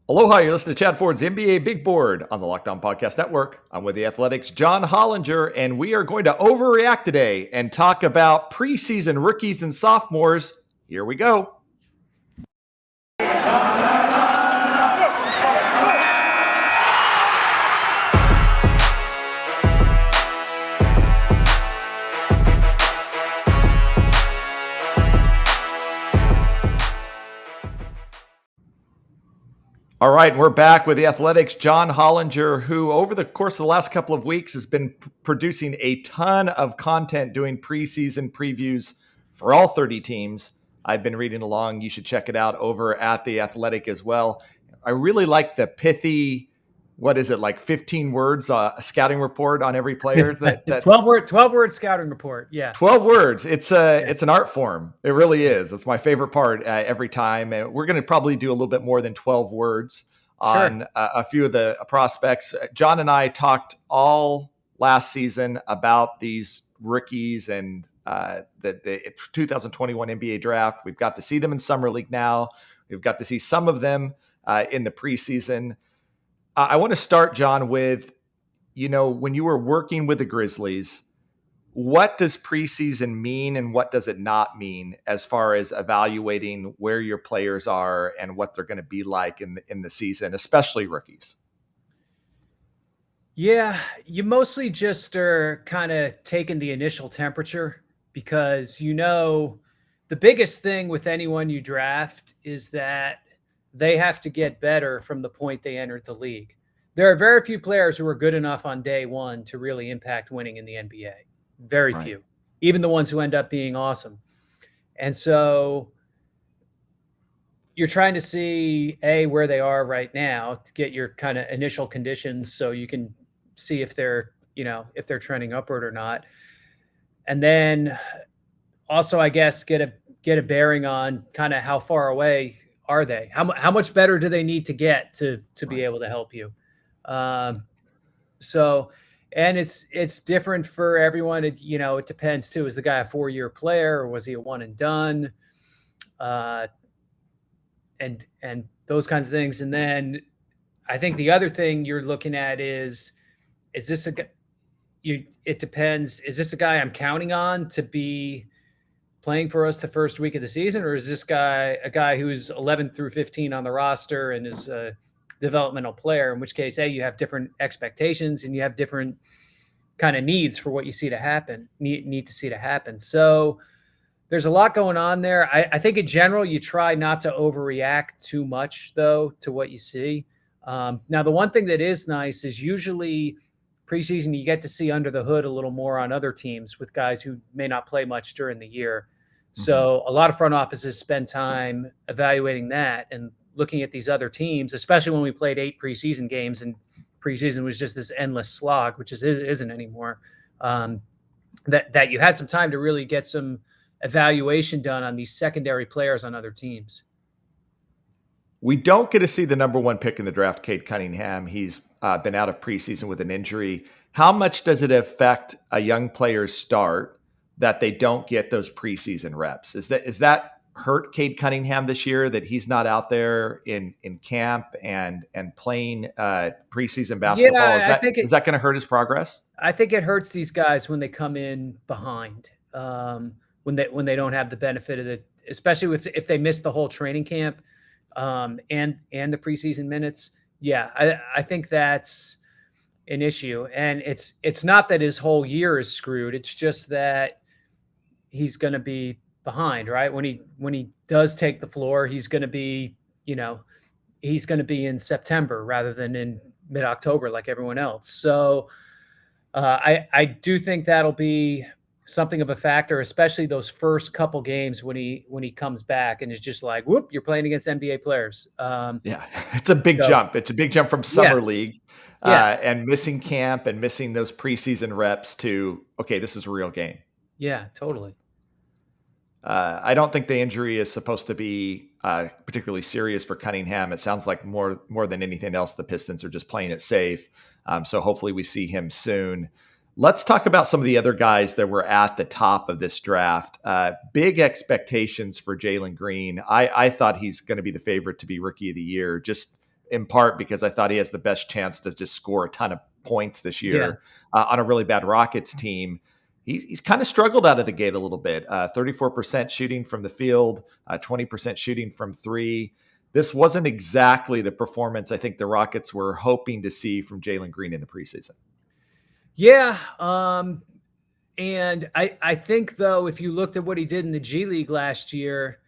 Aloha, you're listening to Chad Ford's NBA Big Board on the Locked On Podcast Network. I'm with the Athletics' John Hollinger, and we are going to overreact today and talk about preseason rookies and sophomores. Here we go. All right, we're back with the Athletics' John Hollinger, who over the course of the last couple of weeks has been producing a ton of content doing preseason previews for all 30 teams. I've been reading along. You should check it out over at The Athletic as well. I really like the pithy, 15 words, a scouting report on every player. That 12-word scouting report, yeah. 12 words. It's an art form. It really is. It's my favorite part every time. And we're going to probably do a little bit more than 12 words on a few of the prospects. John and I talked all last season about these rookies and the 2021 NBA draft. We've got to see them in Summer League now. We've got to see some of them in the preseason. I want to start, John, with, when you were working with the Grizzlies, what does preseason mean and what does it not mean as far as evaluating where your players are and what they're going to be like in the season, especially rookies? Yeah, you mostly just are kind of taking the initial temperature because, the biggest thing with anyone you draft is that they have to get better from the point they entered the league. There are very few players who are good enough on day one to really impact winning in the NBA. Very few, even the ones who end up being awesome. And so you're trying to see where they are right now to get your kind of initial conditions so you can see if they're trending upward or not. And then also, I guess, get a bearing on kind of how far away are they? How much better do they need to get to be able to help you? And it's different for everyone. It depends too. Is the guy a 4-year player or was he a one and done? And those kinds of things. And then I think the other thing you're looking at is this it depends. Is this a guy I'm counting on to be playing for us the first week of the season, or is this guy a guy who's 11 through 15 on the roster and is a developmental player, in which case, you have different expectations and you have different kind of needs for what you see to happen, need to see to happen. So there's a lot going on there. I think in general, you try not to overreact too much, though, to what you see. Now, the one thing that is nice is usually preseason, you get to see under the hood a little more on other teams with guys who may not play much during the year. So a lot of front offices spend time evaluating that and looking at these other teams, especially when we played 8 preseason games and preseason was just this endless slog, which isn't anymore. That you had some time to really get some evaluation done on these secondary players on other teams. We don't get to see the number 1 pick in the draft, Cade Cunningham. He's been out of preseason with an injury. How much does it affect a young player's start that they don't get those preseason reps? Is that hurt Cade Cunningham this year, that he's not out there in camp and playing preseason basketball? Yeah, is that going to hurt his progress? I think it hurts these guys when they come in behind, when they don't have the benefit of it, especially if they miss the whole training camp. And the preseason minutes. Yeah, I think that's an issue. And it's not that his whole year is screwed. It's just that he's going to be behind, right? When he does take the floor, he's going to be in September rather than in mid-October like everyone else. So I do think that'll be something of a factor, especially those first couple games when he comes back and is just like, whoop, you're playing against NBA players. It's a big jump. It's a big jump from summer league and missing camp and missing those preseason reps to, okay, this is a real game. Yeah, totally. I don't think the injury is supposed to be particularly serious for Cunningham. It sounds like more than anything else, the Pistons are just playing it safe. So hopefully we see him soon. Let's talk about some of the other guys that were at the top of this draft. Big expectations for Jalen Green. I thought he's going to be the favorite to be Rookie of the Year. Just in part because I thought he has the best chance to just score a ton of points this Yeah. year on a really bad Rockets team. He's kind of struggled out of the gate a little bit. 34% shooting from the field, 20% shooting from three. This wasn't exactly the performance I think the Rockets were hoping to see from Jalen Green in the preseason. Yeah. And I think, though, if you looked at what he did in the G League last year,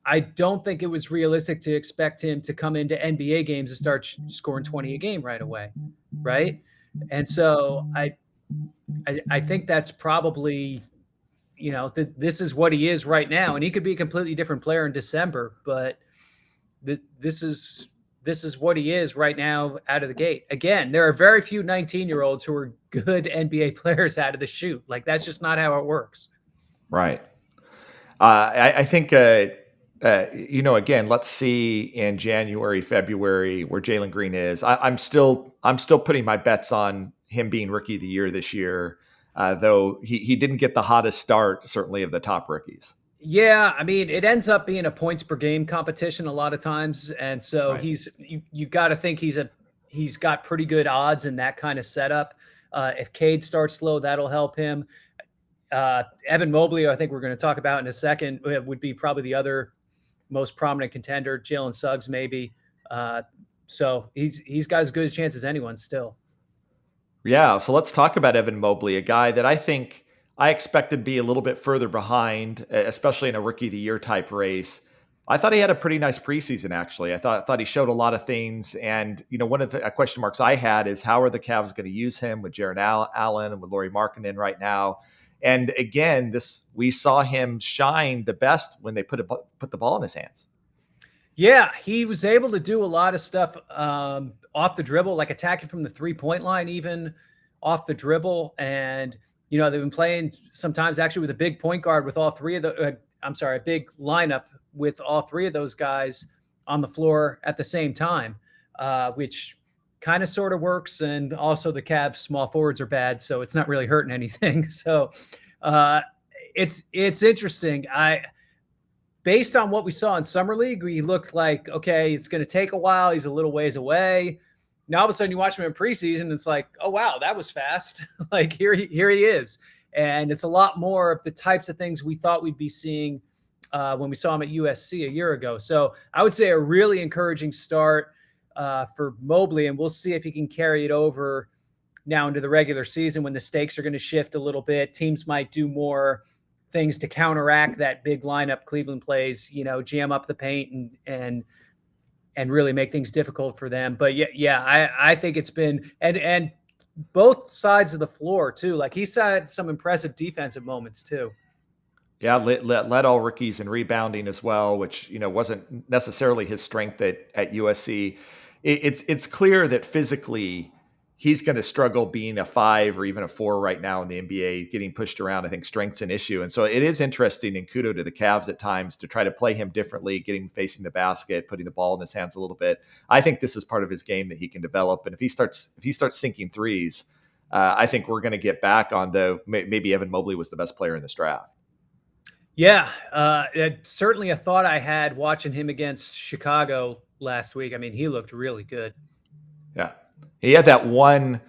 I don't think it was realistic to expect him to come into NBA games and start scoring 20 a game right away. Right. And so I think that's probably, this is what he is right now. And he could be a completely different player in December, but this is what he is right now out of the gate. Again, there are very few 19-year-olds who are good NBA players out of the chute. Like, that's just not how it works. Right. I think, again, let's see in January, February where Jalen Green is. I'm still putting my bets on him being rookie of the year this year, though he didn't get the hottest start, certainly of the top rookies. Yeah, I mean, it ends up being a points per game competition a lot of times, and so Right. you got to think he's got pretty good odds in that kind of setup. If Cade starts slow, that'll help him. Evan Mobley, I think we're going to talk about in a second, would be probably the other most prominent contender. Jalen Suggs, maybe. So he's got as good a chance as anyone still. Yeah, so let's talk about Evan Mobley, a guy that I think I expected to be a little bit further behind, especially in a rookie of the year type race. I thought he had a pretty nice preseason, actually. I thought he showed a lot of things. And, one of the question marks I had is how are the Cavs going to use him with Jaron Allen and with Lauri Markkanen right now? And again, we saw him shine the best when they put the ball in his hands. Yeah, he was able to do a lot of stuff off the dribble, like attacking from the 3-point line, even off the dribble. And, they've been playing sometimes actually with a big point guard with all three of the, a big lineup with all three of those guys on the floor at the same time, which kind of sort of works. And also the Cavs small forwards are bad, so it's not really hurting anything. So it's interesting. Based on what we saw in Summer League, we looked like, okay, it's going to take a while. He's a little ways away. Now, all of a sudden, you watch him in preseason, it's like, oh, wow, that was fast. Like, here he is. And it's a lot more of the types of things we thought we'd be seeing when we saw him at USC a year ago. So I would say a really encouraging start for Mobley, and we'll see if he can carry it over now into the regular season when the stakes are going to shift a little bit. Teams might do more things to counteract that big lineup Cleveland plays, jam up the paint and really make things difficult for them. But I think it's been, and both sides of the floor too. Like, he's had some impressive defensive moments too. Yeah, led all rookies in rebounding as well, which wasn't necessarily his strength at USC. It's clear that physically he's going to struggle being a 5 or even a 4 right now in the NBA, getting pushed around. I think strength's an issue. And so it is interesting, and kudos to the Cavs at times to try to play him differently, getting facing the basket, putting the ball in his hands a little bit. I think this is part of his game that he can develop. And if he starts sinking threes, I think we're going to get back on maybe Evan Mobley was the best player in this draft. Yeah, it's certainly a thought I had watching him against Chicago last week. I mean, he looked really good. Yeah. He had that one,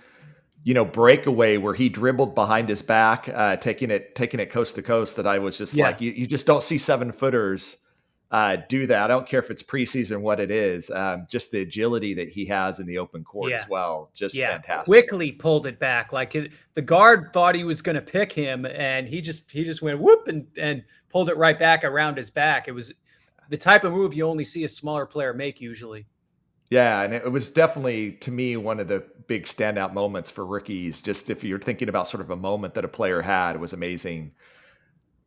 breakaway where he dribbled behind his back, taking it coast to coast, that I was just like, you just don't see 7-footers do that. I don't care if it's preseason, what it is, just the agility that he has in the open court as well. Just fantastic. Quickly pulled it back. Like, the guard thought he was going to pick him, and he just went whoop and pulled it right back around his back. It was the type of move you only see a smaller player make usually. Yeah, and it was definitely, to me, one of the big standout moments for rookies. Just if you're thinking about sort of a moment that a player had, it was amazing.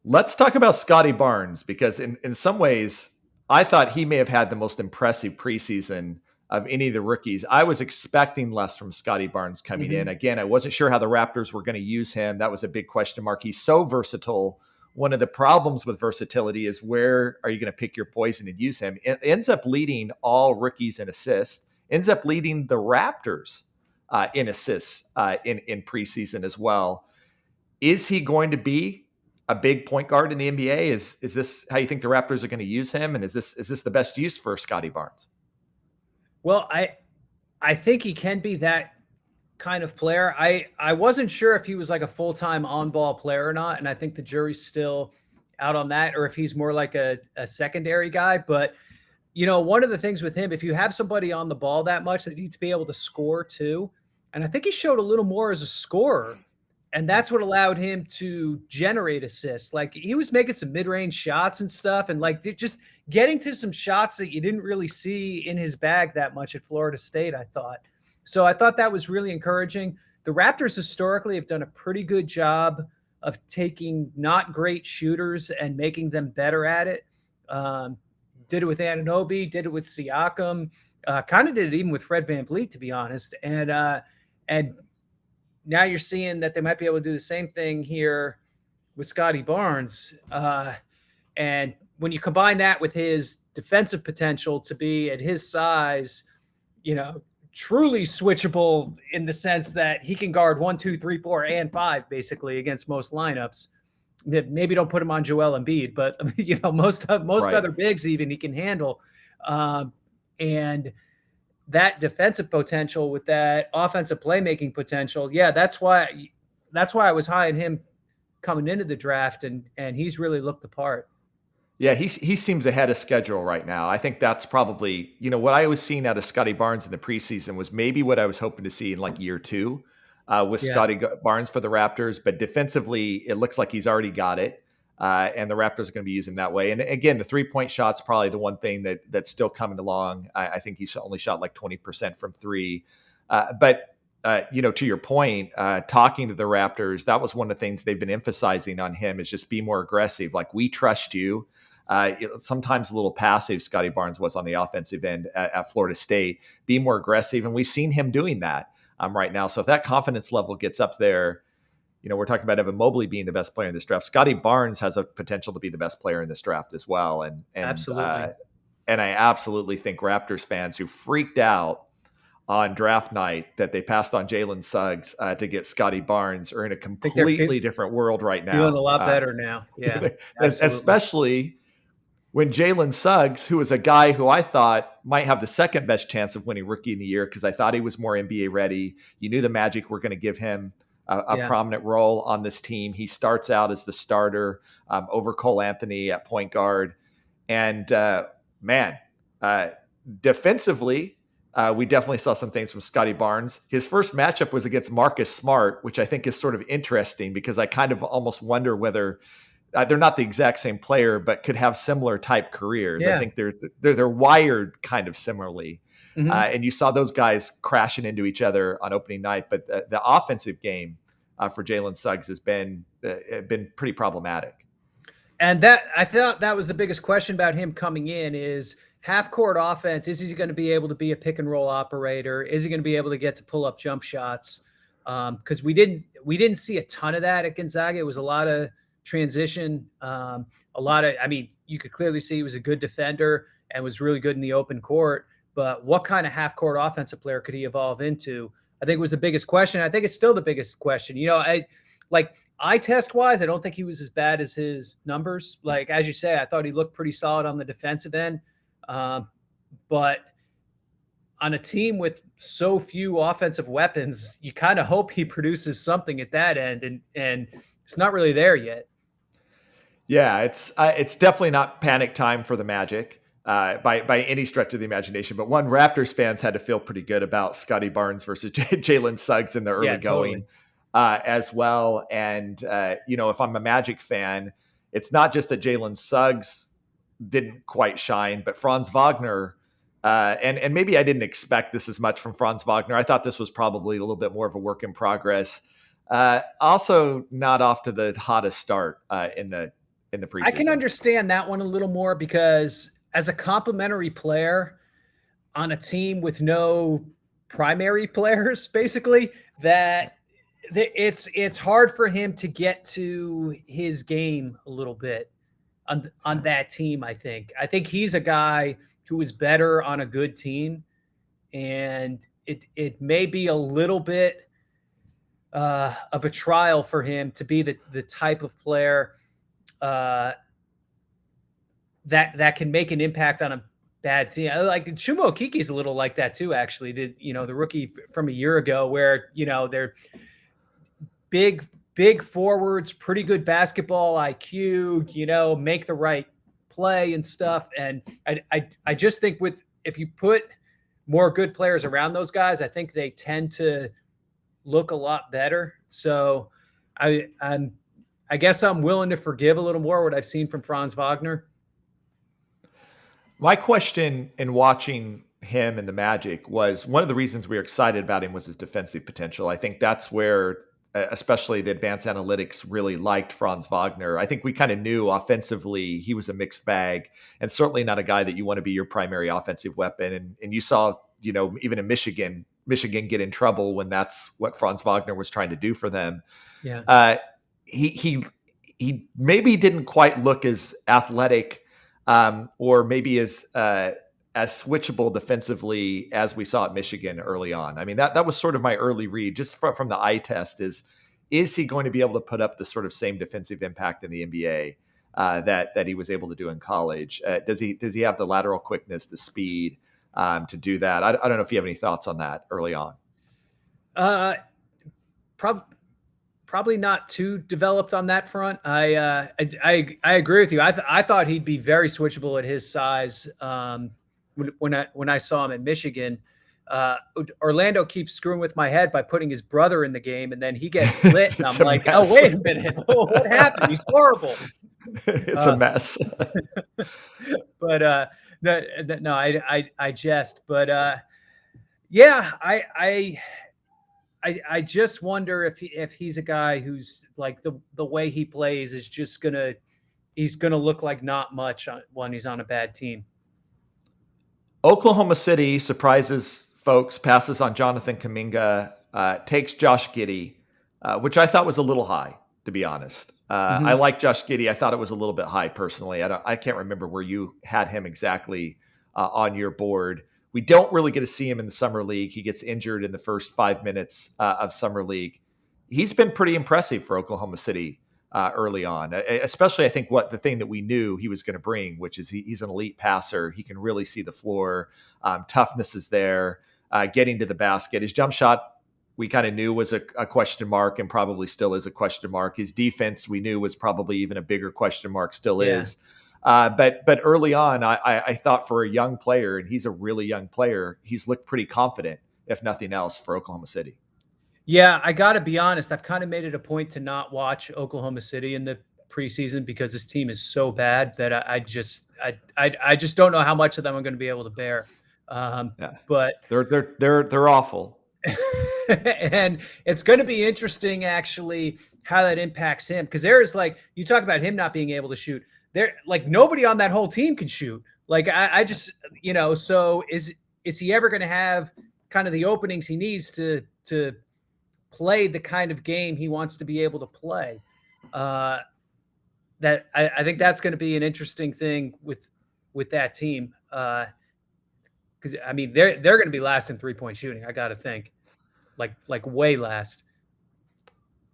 Let's talk about Scottie Barnes, because in some ways, I thought he may have had the most impressive preseason of any of the rookies. I was expecting less from Scottie Barnes coming in. Again, I wasn't sure how the Raptors were going to use him. That was a big question mark. He's so versatile. One of the problems with versatility is where are you going to pick your poison and use him? It ends up leading all rookies in assists, ends up leading the Raptors in assists in preseason as well. Is he going to be a big point guard in the NBA? Is this how you think the Raptors are going to use him? And is this the best use for Scottie Barnes? Well, I think he can be that kind of player. I wasn't sure if he was like a full-time on-ball player or not, and I think the jury's still out on that, or if he's more like a secondary guy. But one of the things with him, if you have somebody on the ball that much, that needs to be able to score too. And I think he showed a little more as a scorer, and that's what allowed him to generate assists. Like, he was making some mid-range shots and stuff, and like just getting to some shots that you didn't really see in his bag that much at Florida State, I thought. So I thought that was really encouraging. The Raptors historically have done a pretty good job of taking not great shooters and making them better at it. Did it with Anunoby, did it with Siakam, kind of did it even with Fred VanVleet, to be honest. And now you're seeing that they might be able to do the same thing here with Scottie Barnes. And when you combine that with his defensive potential to be at his size, truly switchable in the sense that he can guard 1, 2, 3, 4, and 5 basically against most lineups. Maybe don't put him on Joel Embiid, but most right. Other bigs even he can handle. And that defensive potential with that offensive playmaking potential, that's why I was high on him coming into the draft, and he's really looked the part. Yeah, he seems ahead of schedule right now. I think that's probably, what I was seeing out of Scottie Barnes in the preseason was maybe what I was hoping to see in like year 2 with Scottie Barnes for the Raptors. But defensively, it looks like he's already got it. And the Raptors are going to be using that way. And again, the 3-point shot's probably the one thing that's still coming along. I think he's only shot like 20% from 3. But to your point, talking to the Raptors, that was one of the things they've been emphasizing on him is just be more aggressive. Like, we trust you. Sometimes a little passive, Scottie Barnes was on the offensive end at Florida State. Be more aggressive, and we've seen him doing that right now. So if that confidence level gets up there, we're talking about Evan Mobley being the best player in this draft. Scottie Barnes has a potential to be the best player in this draft as well. And absolutely. And I absolutely think Raptors fans who freaked out on draft night that they passed on Jalen Suggs to get Scottie Barnes are in a completely different world right now. Feeling a lot better now. Yeah, especially when Jalen Suggs, who is a guy who I thought might have the second best chance of winning Rookie of the Year because I thought he was more NBA ready. You knew the Magic were going to give him a prominent role on this team. He starts out as the starter over Cole Anthony at point guard. And defensively, we definitely saw some things from Scottie Barnes. His first matchup was against Marcus Smart, which I think is sort of interesting because I kind of almost wonder whether they're not the exact same player, but could have similar type careers. Yeah. I think they're wired kind of similarly. Mm-hmm. And you saw those guys crashing into each other on opening night. But the offensive game for Jalen Suggs has been pretty problematic. And that I thought that was the biggest question about him coming in is half-court offense. Is he going to be able to be a pick-and-roll operator? Is he going to be able to get to pull up jump shots? Because we didn't see a ton of that at Gonzaga. It was a lot of transition, you could clearly see he was a good defender and was really good in the open court, but what kind of half-court offensive player could he evolve into? I think was the biggest question. I think it's still the biggest question. Eye test wise, I don't think he was as bad as his numbers. Like, as you say, I thought he looked pretty solid on the defensive end. But on a team with so few offensive weapons, you kind of hope he produces something at that end, and it's not really there yet. Yeah, it's definitely not panic time for the Magic by any stretch of the imagination. But Raptors fans had to feel pretty good about Scottie Barnes versus Jalen Suggs in the early going as well. And if I'm a Magic fan, it's not just that Jalen Suggs didn't quite shine, but Franz Wagner. And maybe I didn't expect this as much from Franz Wagner. I thought this was probably a little bit more of a work in progress. Also not off to the hottest start in the preseason. I can understand that one a little more because as a complementary player on a team with no primary players, basically, that it's hard for him to get to his game a little bit on that team. I think he's a guy who is better on a good team, and it may be a little bit of a trial for him to be the type of player that can make an impact on bad team. Like Chumo Kiki's a little like that too, actually. The rookie from a year ago where, they're big forwards, pretty good basketball IQ, make the right play and stuff. And I just think if you put more good players around those guys, I think they tend to look a lot better. So I guess I'm willing to forgive a little more what I've seen from Franz Wagner. My question in watching him and the Magic was one of the reasons we were excited about him was his defensive potential. I think that's where, especially the advanced analytics, really liked Franz Wagner. I think we kind of knew offensively he was a mixed bag and certainly not a guy that you want to be your primary offensive weapon. And you saw, even in Michigan get in trouble when that's what Franz Wagner was trying to do for them. Yeah. He maybe didn't quite look as athletic or maybe as switchable defensively as we saw at Michigan early on. I mean, that was sort of my early read just from the eye test is he going to be able to put up the sort of same defensive impact in the NBA that he was able to do in college? Does he have the lateral quickness, the speed to do that? I don't know if you have any thoughts on that early on. Probably not too developed on that front. I agree with you. I thought he'd be very switchable at his size. When I saw him in Michigan, Orlando keeps screwing with my head by putting his brother in the game, and then he gets lit, and I'm like, oh, wait a minute, what happened? He's horrible. It's a mess. But no, I jest. But yeah, I just wonder if he's a guy who's like the way he plays is just he's gonna look like not much when he's on a bad team. Oklahoma City surprises folks, passes on Jonathan Kuminga, takes Josh Giddey, which I thought was a little high, to be honest. I like Josh Giddey. I thought it was a little bit high personally. I can't remember where you had him exactly on your board. We don't really get to see him in the summer league. He gets injured in the first 5 minutes of summer league. He's been pretty impressive for Oklahoma City early on, especially I think the thing that we knew he was going to bring, which is he's an elite passer. He can really see the floor. Toughness is there. Getting to the basket. His jump shot we kind of knew was a question mark and probably still is a question mark. His defense we knew was probably even a bigger question mark, still is. But early on, I thought for a young player, and he's a really young player, he's looked pretty confident, if nothing else, for Oklahoma City. Yeah, I got to be honest. I've kind of made it a point to not watch Oklahoma City in the preseason because this team is so bad that I just don't know how much of them I'm going to be able to bear. But they're awful. And it's going to be interesting, actually, how that impacts him because there is you talk about him not being able to shoot. There, nobody on that whole team can shoot. I just, so is he ever going to have kind of the openings he needs to play the kind of game he wants to be able to play? That I think that's going to be an interesting thing with that team. Because I mean, they're going to be last in 3-point shooting. I got to think, way last.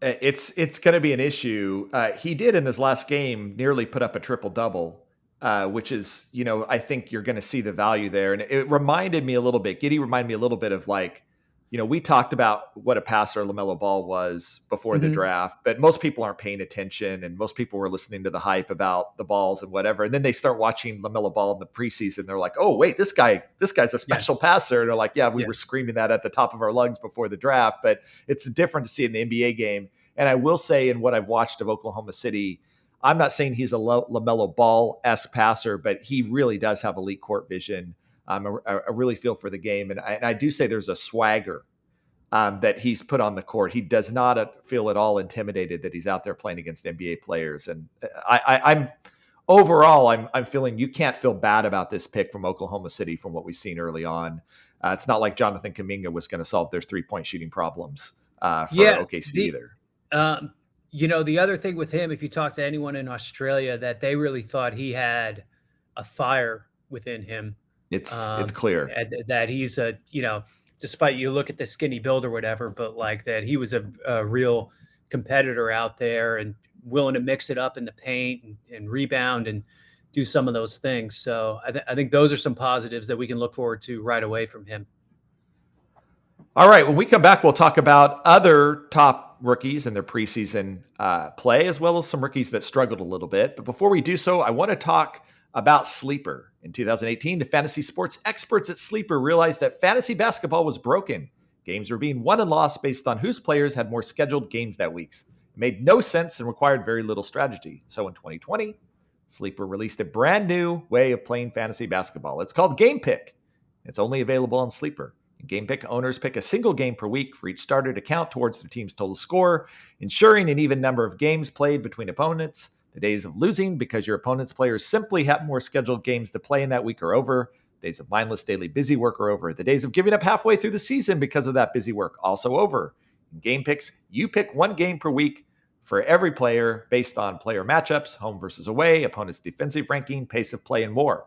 It's going to be an issue. He did in his last game nearly put up a triple-double, which is, I think you're going to see the value there. And it reminded me a little bit, Giddey reminded me a little bit of we talked about what a passer LaMelo Ball was before the draft, but most people aren't paying attention and most people were listening to the hype about the balls and whatever. And then they start watching LaMelo Ball in the preseason. They're like, oh, wait, this guy's a special passer. And they're like, we were screaming that at the top of our lungs before the draft, but it's different to see it in the NBA game. And I will say in what I've watched of Oklahoma City, I'm not saying he's a LaMelo Ball-esque passer, but he really does have elite court vision. I really feel for the game. And I do say there's a swagger that he's put on the court. He does not feel at all intimidated that he's out there playing against NBA players. And I'm feeling you can't feel bad about this pick from Oklahoma City from what we've seen early on. It's not like Jonathan Kuminga was going to solve their 3-point shooting problems for OKC either. The other thing with him, if you talk to anyone in Australia, that they really thought he had a fire within him. It's clear that he's despite you look at the skinny build or whatever, but that he was a real competitor out there and willing to mix it up in the paint and rebound and do some of those things. So I think those are some positives that we can look forward to right away from him. All right, when we come back, we'll talk about other top rookies and their preseason play, as well as some rookies that struggled a little bit. But before we do so, I want to talk about Sleeper. In 2018, the fantasy sports experts at Sleeper realized that fantasy basketball was broken. Games were being won and lost based on whose players had more scheduled games that week. It made no sense and required very little strategy. So in 2020, Sleeper released a brand new way of playing fantasy basketball. It's called Game Pick. It's only available on Sleeper. In Game Pick, owners pick a single game per week for each starter to count towards their team's total score, ensuring an even number of games played between opponents. The days of losing because your opponent's players simply have more scheduled games to play in that week are over. Days of mindless daily busy work are over. The days of giving up halfway through the season because of that busy work also over. In Game Picks, you pick one game per week for every player based on player matchups, home versus away, opponent's defensive ranking, pace of play, and more.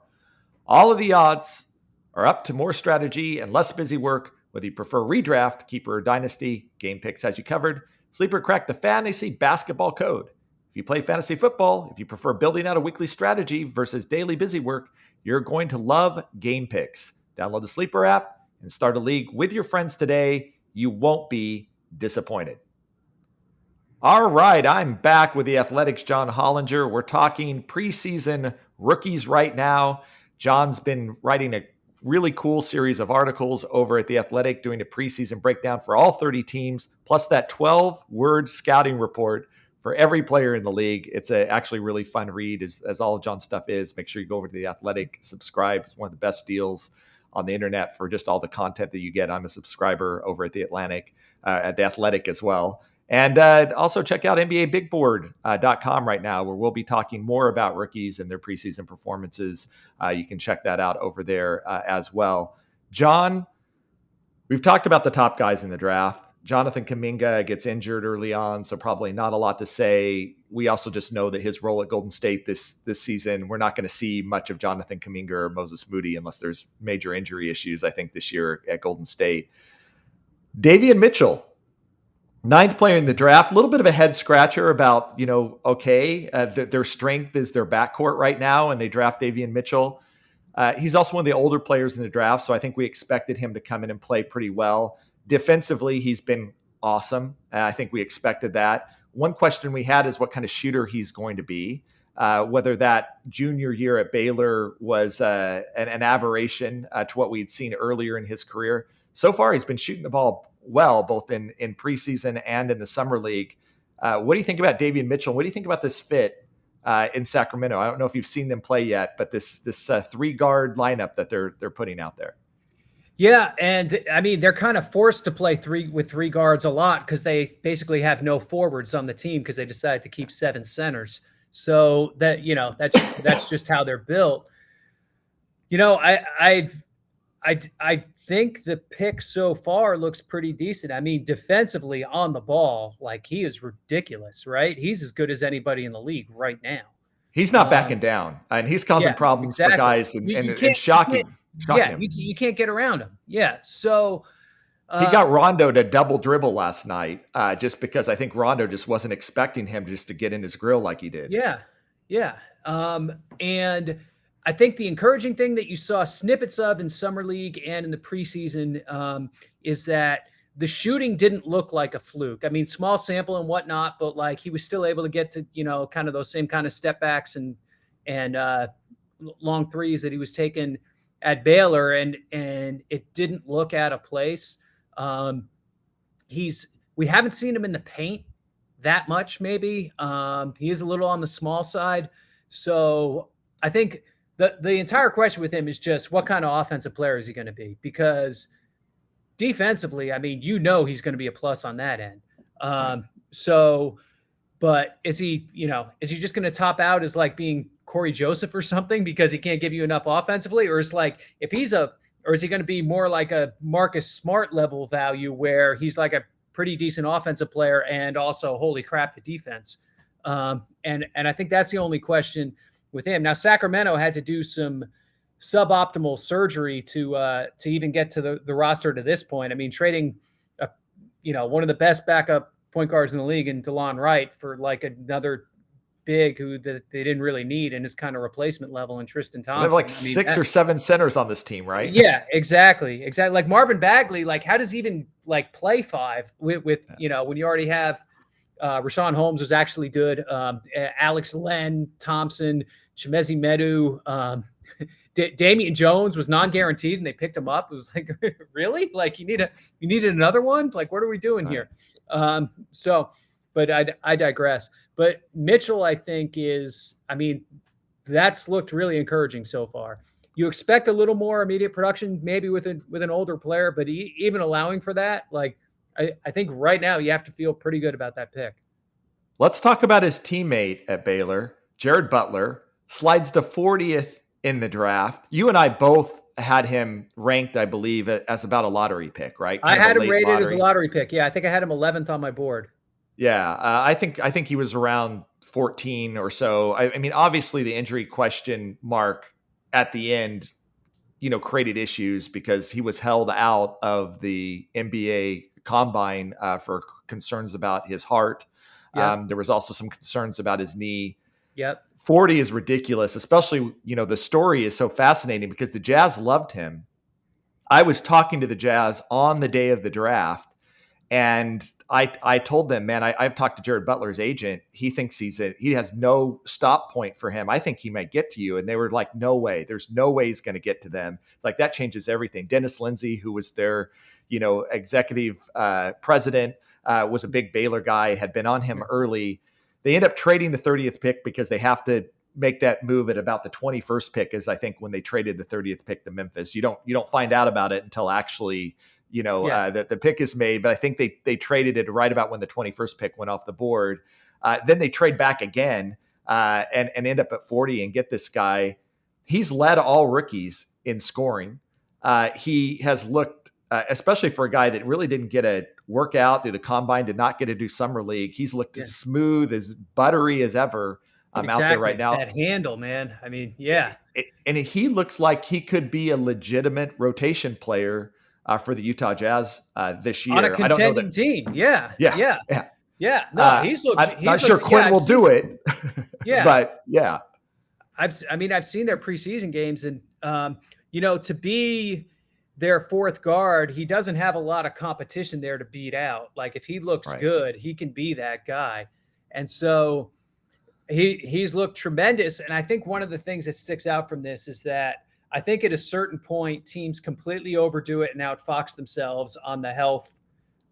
All of the odds are up to more strategy and less busy work. Whether you prefer redraft, keeper, or dynasty, Game Picks has you covered. Sleeper cracked the fantasy basketball code. If you play fantasy football, if you prefer building out a weekly strategy versus daily busy work, you're going to love Game Picks. Download the Sleeper app and start a league with your friends today. You won't be disappointed. All right, I'm back with the Athletics' John Hollinger. We're talking preseason rookies right now. John's been writing a really cool series of articles over at The Athletic doing a preseason breakdown for all 30 teams, plus that 12-word scouting report for every player in the league. It's actually really fun read, as all of John's stuff is. Make sure you go over to The Athletic, subscribe. It's one of the best deals on the internet for just all the content that you get. I'm a subscriber over at The Athletic as well. And also check out NBABigBoard.com right now, where we'll be talking more about rookies and their preseason performances. You can check that out over there as well. John, we've talked about the top guys in the draft. Jonathan Kuminga gets injured early on, so probably not a lot to say. We also just know that his role at Golden State this season, we're not going to see much of Jonathan Kuminga or Moses Moody unless there's major injury issues, I think, this year at Golden State. Davion Mitchell, 9th player in the draft, a little bit of a head scratcher about, their strength is their backcourt right now, and they draft Davion Mitchell. He's also one of the older players in the draft, so I think we expected him to come in and play pretty well. Defensively, he's been awesome. I think we expected that. One question we had is what kind of shooter he's going to be, whether that junior year at Baylor was an aberration to what we'd seen earlier in his career. So far, he's been shooting the ball well, both in preseason and in the summer league. What do you think about Davion Mitchell? What do you think about this fit in Sacramento? I don't know if you've seen them play yet, but this 3-guard lineup that they're putting out there. Yeah, and I mean they're kind of forced to play three guards a lot because they basically have no forwards on the team because they decided to keep 7 centers. So that that's just how they're built. I think the pick so far looks pretty decent. I mean, defensively on the ball, like he is ridiculous, right? He's as good as anybody in the league right now. He's not backing down, and he's causing problems for guys and shocking. You can't get around him. Yeah. So he got Rondo to double dribble last night just because I think Rondo just wasn't expecting him just to get in his grill like he did. Yeah. Yeah. And I think the encouraging thing that you saw snippets of in Summer League and in the preseason is that the shooting didn't look like a fluke. I mean, small sample and whatnot, but like he was still able to get to, kind of those same kind of step backs and long threes that he was taking at Baylor, and it didn't look out of place. We haven't seen him in the paint that much, maybe. He is a little on the small side. So I think the entire question with him is just what kind of offensive player is he going to be? Because defensively, I mean, he's going to be a plus on that end. But is he just going to top out as like being Corey Joseph or something because he can't give you enough offensively? Or is he going to be more like a Marcus Smart level value where he's like a pretty decent offensive player and also, holy crap, the defense. And I think that's the only question with him. Now, Sacramento had to do some suboptimal surgery to even get to the roster to this point. I mean, trading, one of the best backup point guards in the league in DeLon Wright for like another big who that they didn't really need and is kind of replacement level in Tristan Thompson. They have like 6 or 7 centers on this team, right? Yeah, exactly. Like Marvin Bagley, like how does he even like play 5 with when you already have Rashawn Holmes was actually good. Alex Len, Thompson, Chimezi Medu, Damian Jones was non-guaranteed and they picked him up. It was like, really? Like you needed another one? Like, what are we doing here? But I digress. But Mitchell, I think that's looked really encouraging so far. You expect a little more immediate production, maybe with an older player, but even allowing for that, like I think right now you have to feel pretty good about that pick. Let's talk about his teammate at Baylor, Jared Butler, slides to 40th in the draft. You and I both had him ranked, I believe, as about a lottery pick, right? I had him rated as a lottery pick. Yeah, I think I had him 11th on my board. Yeah, I think he was around 14 or so. I mean, obviously the injury question mark at the end, created issues because he was held out of the NBA combine for concerns about his heart. Yep. There was also some concerns about his knee. Yep. 40 is ridiculous, especially, the story is so fascinating because the Jazz loved him. I was talking to the Jazz on the day of the draft, and I told them, man, I've talked to Jared Butler's agent. He thinks he has no stop point for him. I think he might get to you. And they were like, no way. There's no way he's going to get to them. It's like, that changes everything. Dennis Lindsey, who was their, executive president, was a big Baylor guy, had been on him early. They end up trading the 30th pick because they have to make that move at about the 21st pick, is I think when they traded the 30th pick to Memphis. You don't find out about it until actually the pick is made, but I think they traded it right about when the 21st pick went off the board. Then they trade back again and end up at 40 and get this guy. He's led all rookies in scoring. He has looked, especially for a guy that really didn't get a workout through the combine, did not get to do summer league. He's looked as smooth, as buttery as ever out there right now. That handle, man. I mean, yeah. And he looks like he could be a legitimate rotation player for the Utah Jazz this year. On a contending team. Yeah. No, I'm not sure Quinn will do it. Yeah. But yeah. I've seen their preseason games, and to be their fourth guard, he doesn't have a lot of competition there to beat out. Like if he looks good, he can be that guy. And so he's looked tremendous. And I think one of the things that sticks out from this is that I think at a certain point, teams completely overdo it and outfox themselves on the health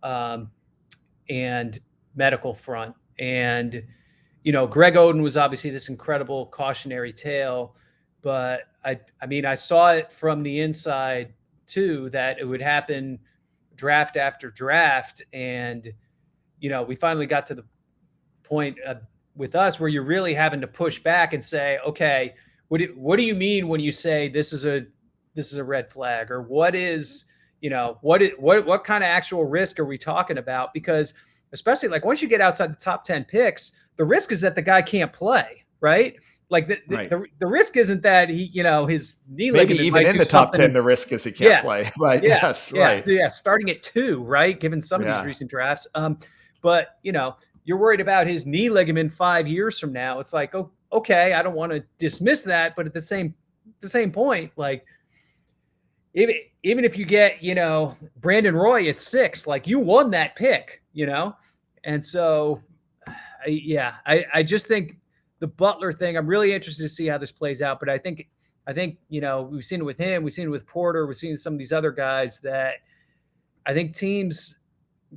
and medical front. And, Greg Oden was obviously this incredible cautionary tale, but I saw it from the inside too, that it would happen draft after draft. And, we finally got to the point with us where you're really having to push back and say, okay, what do you mean when you say this is a red flag, or what is, what kind of actual risk are we talking about? Because especially like once you get outside the top 10 picks, the risk is that the guy can't play, right? Like the risk isn't that he, his knee ligament maybe even in the top 10, the risk is he can't play. Right. Yeah, yes. Yeah. Right. So, starting at 2, right? Given some of these recent drafts. But you're worried about his knee ligament 5 years from now. It's like, oh, okay, I don't want to dismiss that, but at the same point, like even if you get, Brandon Roy at 6, like you won that pick, and so I just think the Butler thing, I'm really interested to see how this plays out. But I think we've seen it with him, we've seen it with Porter, we've seen some of these other guys that I think teams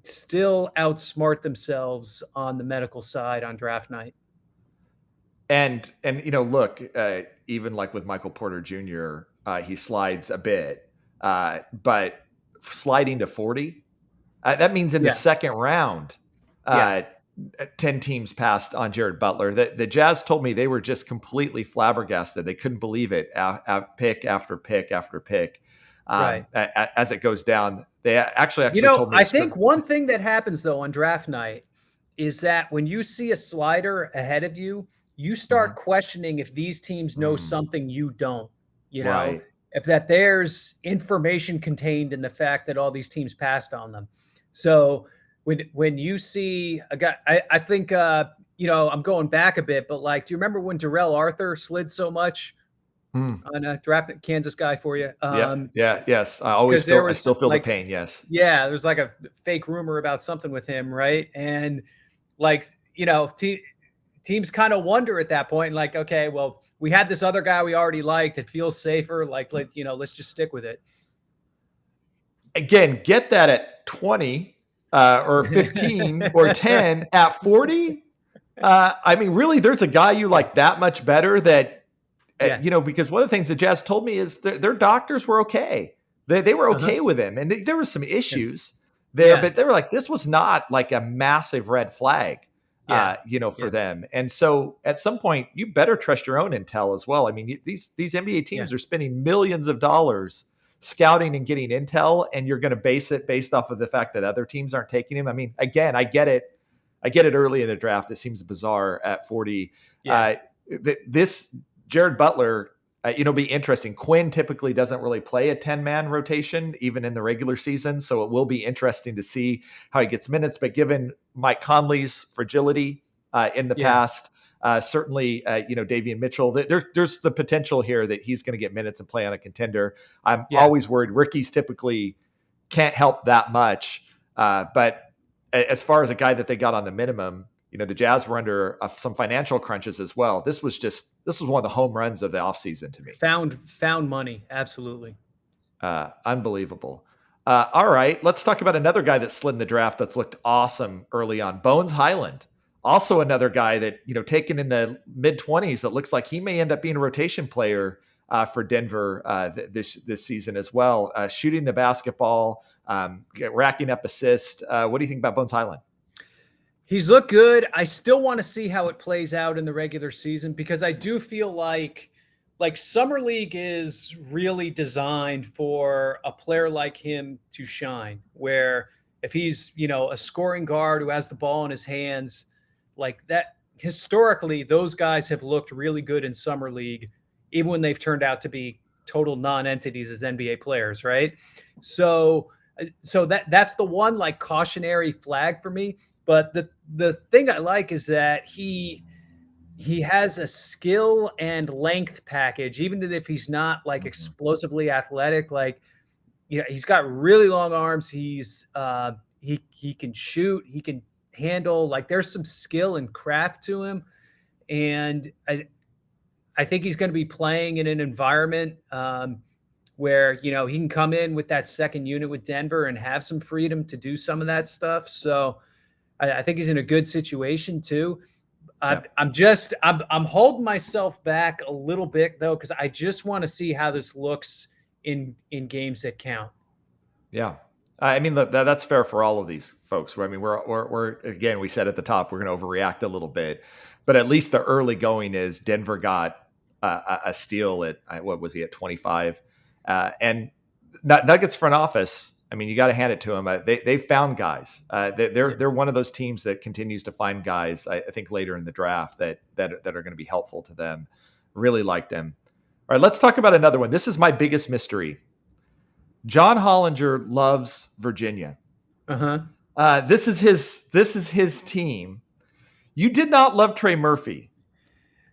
still outsmart themselves on the medical side on draft night. And look, even like with Michael Porter Jr., he slides a bit, but sliding to 40, that means in the second round, 10 teams passed on Jared Butler. The Jazz told me they were just completely flabbergasted. They couldn't believe it. Pick after pick after pick, as it goes down. They actually told me. I think one thing that happens though on draft night is that when you see a slider ahead of you, you start questioning if these teams know something you don't. If that there's information contained in the fact that all these teams passed on them. So when you see a guy, I think I'm going back a bit, but like, do you remember when Darrell Arthur slid so much on a draft Kansas guy for you? Yes. I Was still feel the like, pain. Yes. yeah, there's like a fake rumor about something with him, right? And like, teams kind of wonder at that point, like, okay, well, we had this other guy we already liked. It feels safer. Like, let's just stick with it. Again, get that at 20 or 15 or 10 at 40. I mean, really, there's a guy you like that much better that, because one of the things the Jazz told me is their doctors were okay. They were okay with him. And there were some issues there, but they were like, this was not like a massive red flag, for them. And so at some point, you better trust your own intel as well. I mean, these NBA teams are spending millions of dollars scouting and getting intel, and you're going to base it based off of the fact that other teams aren't taking him. I mean, again, I get it early in the draft. It seems bizarre at 40. This Jared Butler, be interesting. Quinn typically doesn't really play a 10-man rotation, even in the regular season. So it will be interesting to see how he gets minutes. But given Mike Conley's fragility in the past, certainly, Davion Mitchell, there's the potential here that he's going to get minutes and play on a contender. I'm always worried. Rookies typically can't help that much. But as far as a guy that they got on the minimum, the Jazz were under some financial crunches as well. This was one of the home runs of the offseason to me. Found money. Absolutely. Unbelievable. All right. Let's talk about another guy that slid in the draft that's looked awesome early on. Bones Hyland. Also another guy that, taken in the mid-20s, that looks like he may end up being a rotation player for Denver this season as well. Shooting the basketball, racking up assists. What do you think about Bones Hyland? He's looked good. I still want to see how it plays out in the regular season, because I do feel like Summer League is really designed for a player like him to shine, where if he's, a scoring guard who has the ball in his hands, like that, historically, those guys have looked really good in Summer League, even when they've turned out to be total non-entities as NBA players, right? So that's the one like cautionary flag for me. But the thing I like is that he has a skill and length package, even if he's not like explosively athletic. Like, he's got really long arms. He's he can shoot. He can handle. Like, there's some skill and craft to him, and I think he's going to be playing in an environment where he can come in with that second unit with Denver and have some freedom to do some of that stuff. So I think he's in a good situation too. I'm holding myself back a little bit though, because I just want to see how this looks in games that count. Yeah. I mean, that's fair for all of these folks. I mean, we're again, we said at the top, we're going to overreact a little bit, but at least the early going is Denver got a steal at, what was he at 25? And Nuggets front office, I mean, you got to hand it to them. They found guys. They're one of those teams that continues to find guys. I think later in the draft that are going to be helpful to them. Really like them. All right, let's talk about another one. This is my biggest mystery. John Hollinger loves Virginia. This is his team. You did not love Trey Murphy.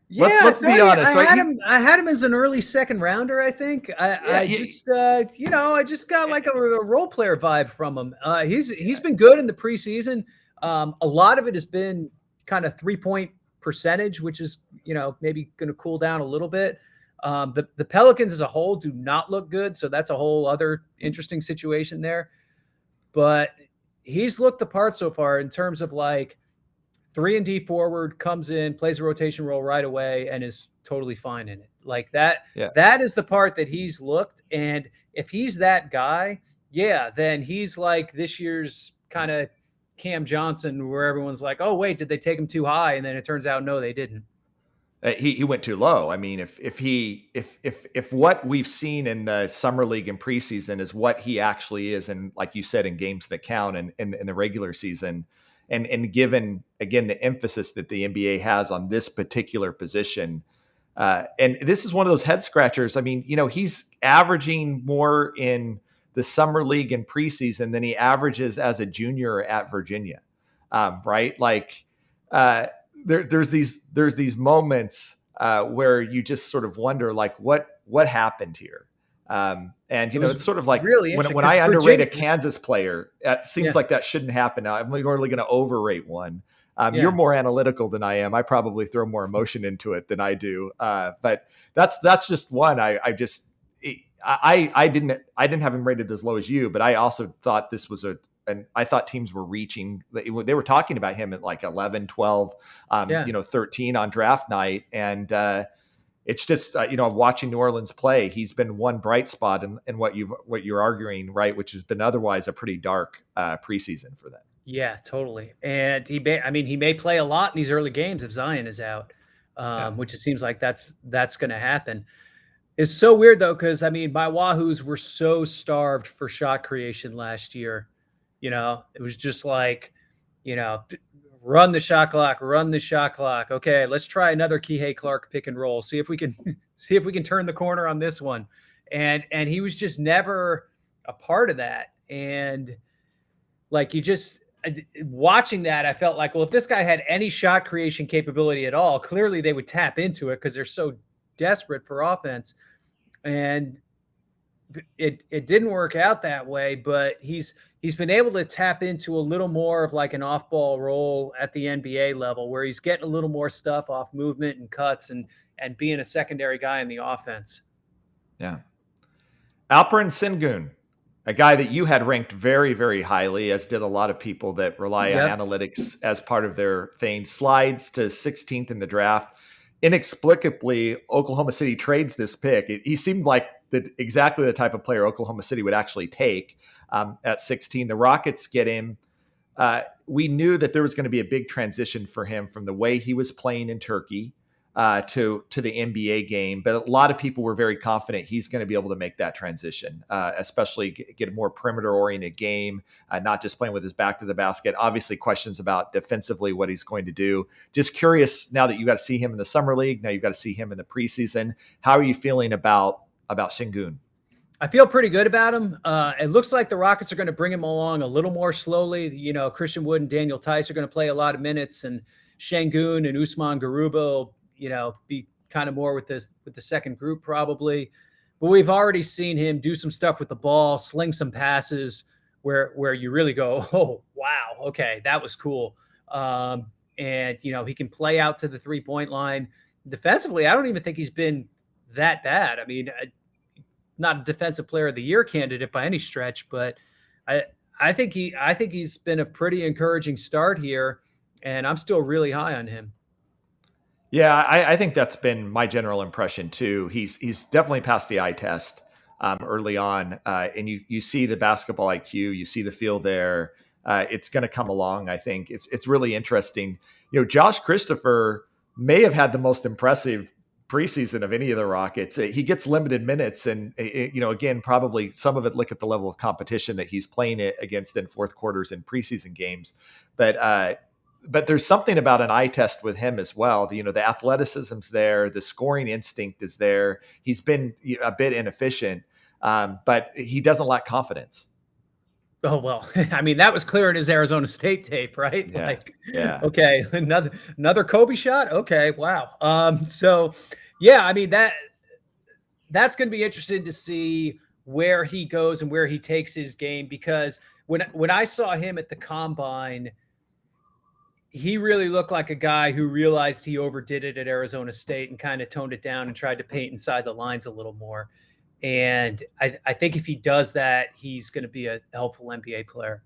Yeah, let's be honest. I had him as an early second rounder. I think I just got like a role player vibe from him. He's been good in the preseason. A lot of it has been kind of 3-point percentage, which is maybe going to cool down a little bit. The Pelicans as a whole do not look good, so that's a whole other interesting situation there. But he's looked the part so far in terms of like 3-and-D forward, comes in, plays a rotation role right away, and is totally fine in it. Like that. Yeah. That is the part that he's looked. And if he's that guy, then he's like this year's kind of Cam Johnson, where everyone's like, oh, wait, did they take him too high? And then it turns out, no, they didn't. He went too low. I mean, if what we've seen in the summer league and preseason is what he actually is, and like you said, in games that count and in the regular season, and given again the emphasis that the NBA has on this particular position, and this is one of those head scratchers. I mean, he's averaging more in the summer league and preseason than he averages as a junior at Virginia, right? Like. there's these moments where you just sort of wonder, like, what happened here. And it's sort of like really when I underrate Virginia, a Kansas player, it seems like that shouldn't happen. Now I'm really going to overrate one. You're more analytical than I am. I probably throw more emotion into it than I do. But that's just one. I didn't have him rated as low as you, but I also thought this was and I thought teams were reaching. They were talking about him at like 11, 12, 13 on draft night. And it's just, watching New Orleans play, he's been one bright spot in what you're arguing, right, which has been otherwise a pretty dark preseason for them. Yeah, totally. And he may play a lot in these early games if Zion is out, which it seems like that's going to happen. It's so weird though, because my Wahoos were so starved for shot creation last year. It was just like, run the shot clock. Okay, let's try another Kihei Clark pick and roll. See if we can turn the corner on this one. And he was just never a part of that. And like, watching that, I felt like, well, if this guy had any shot creation capability at all, clearly they would tap into it because they're so desperate for offense. And it didn't work out that way, but he's been able to tap into a little more of like an off-ball role at the NBA level, where he's getting a little more stuff off movement and cuts and being a secondary guy in the offense. Yeah. Alperen Sengun, a guy that you had ranked very, very highly, as did a lot of people that rely on analytics as part of their thing, slides to 16th in the draft. Inexplicably, Oklahoma City trades this pick. He seemed like exactly the type of player Oklahoma City would actually take at 16. The Rockets get him. We knew that there was going to be a big transition for him from the way he was playing in Turkey to the NBA game. But a lot of people were very confident he's going to be able to make that transition, especially get a more perimeter-oriented game, not just playing with his back to the basket. Obviously, questions about defensively what he's going to do. Just curious, now that you got to see him in the summer league, now you've got to see him in the preseason. How are you feeling about Sengun? I feel pretty good about him. It looks like the Rockets are going to bring him along a little more slowly. Christian Wood and Daniel Tice are going to play a lot of minutes, and Sengun and Usman Garuba, be kind of more with the second group probably. But we've already seen him do some stuff with the ball, sling some passes where you really go, oh, wow, okay, that was cool. And, he can play out to the 3-point line. Defensively, I don't even think he's been that bad. Not a defensive player of the year candidate by any stretch, but I think he's been a pretty encouraging start here, and I'm still really high on him. Yeah, I think that's been my general impression too. He's definitely passed the eye test early on, and you see the basketball IQ, you see the feel there. It's going to come along. I think it's really interesting. Josh Christopher may have had the most impressive preseason of any of the Rockets. He gets limited minutes, and again, probably some of it look at the level of competition that he's playing it against in fourth quarters and preseason games, but there's something about an eye test with him as well. The athleticism's there, the scoring instinct is there. He's been a bit inefficient, but he doesn't lack confidence. Oh, well, that was clear in his Arizona State tape, right? Yeah. Okay. Another Kobe shot. Okay. Wow. So yeah, that's going to be interesting to see where he goes and where he takes his game, because when I saw him at the combine, he really looked like a guy who realized he overdid it at Arizona State and kind of toned it down and tried to paint inside the lines a little more. And I think if he does that, he's going to be a helpful NBA player.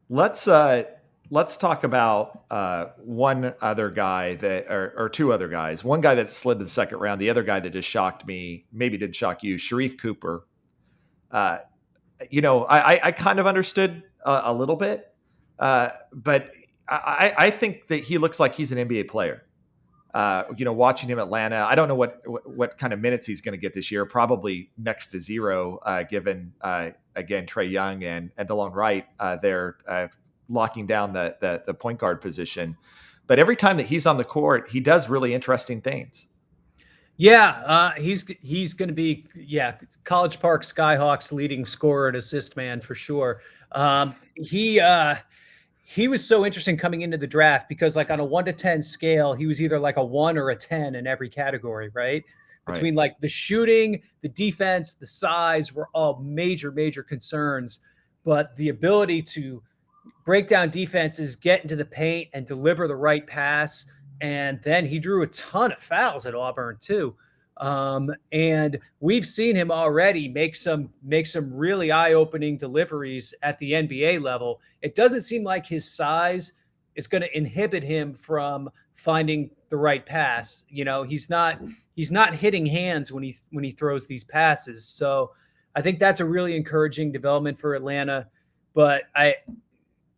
Let's talk about one other guy or two other guys. One guy that slid to the second round. The other guy that just shocked me, maybe did shock you, Sharif Cooper. I kind of understood a little bit, but I think that he looks like he's an NBA player. Watching him at Atlanta, I don't know what kind of minutes he's going to get this year. Probably next to zero, given again Trey Young and DeLon Wright they're locking down the point guard position. But every time that he's on the court, he does really interesting things. Yeah, he's going to be College Park Skyhawks leading scorer and assist man for sure. he was so interesting coming into the draft because like on a 1 to 10 scale, he was either like a 1 or a 10 in every category, right? Between like the shooting, the defense, the size were all major, major concerns. But the ability to break down defenses, get into the paint and deliver the right pass. And then he drew a ton of fouls at Auburn too. And we've seen him already make some really eye-opening deliveries at the NBA level. It doesn't seem like his size is going to inhibit him from finding the right pass. You know, he's not hitting hands when he throws these passes. So I think that's a really encouraging development for Atlanta. But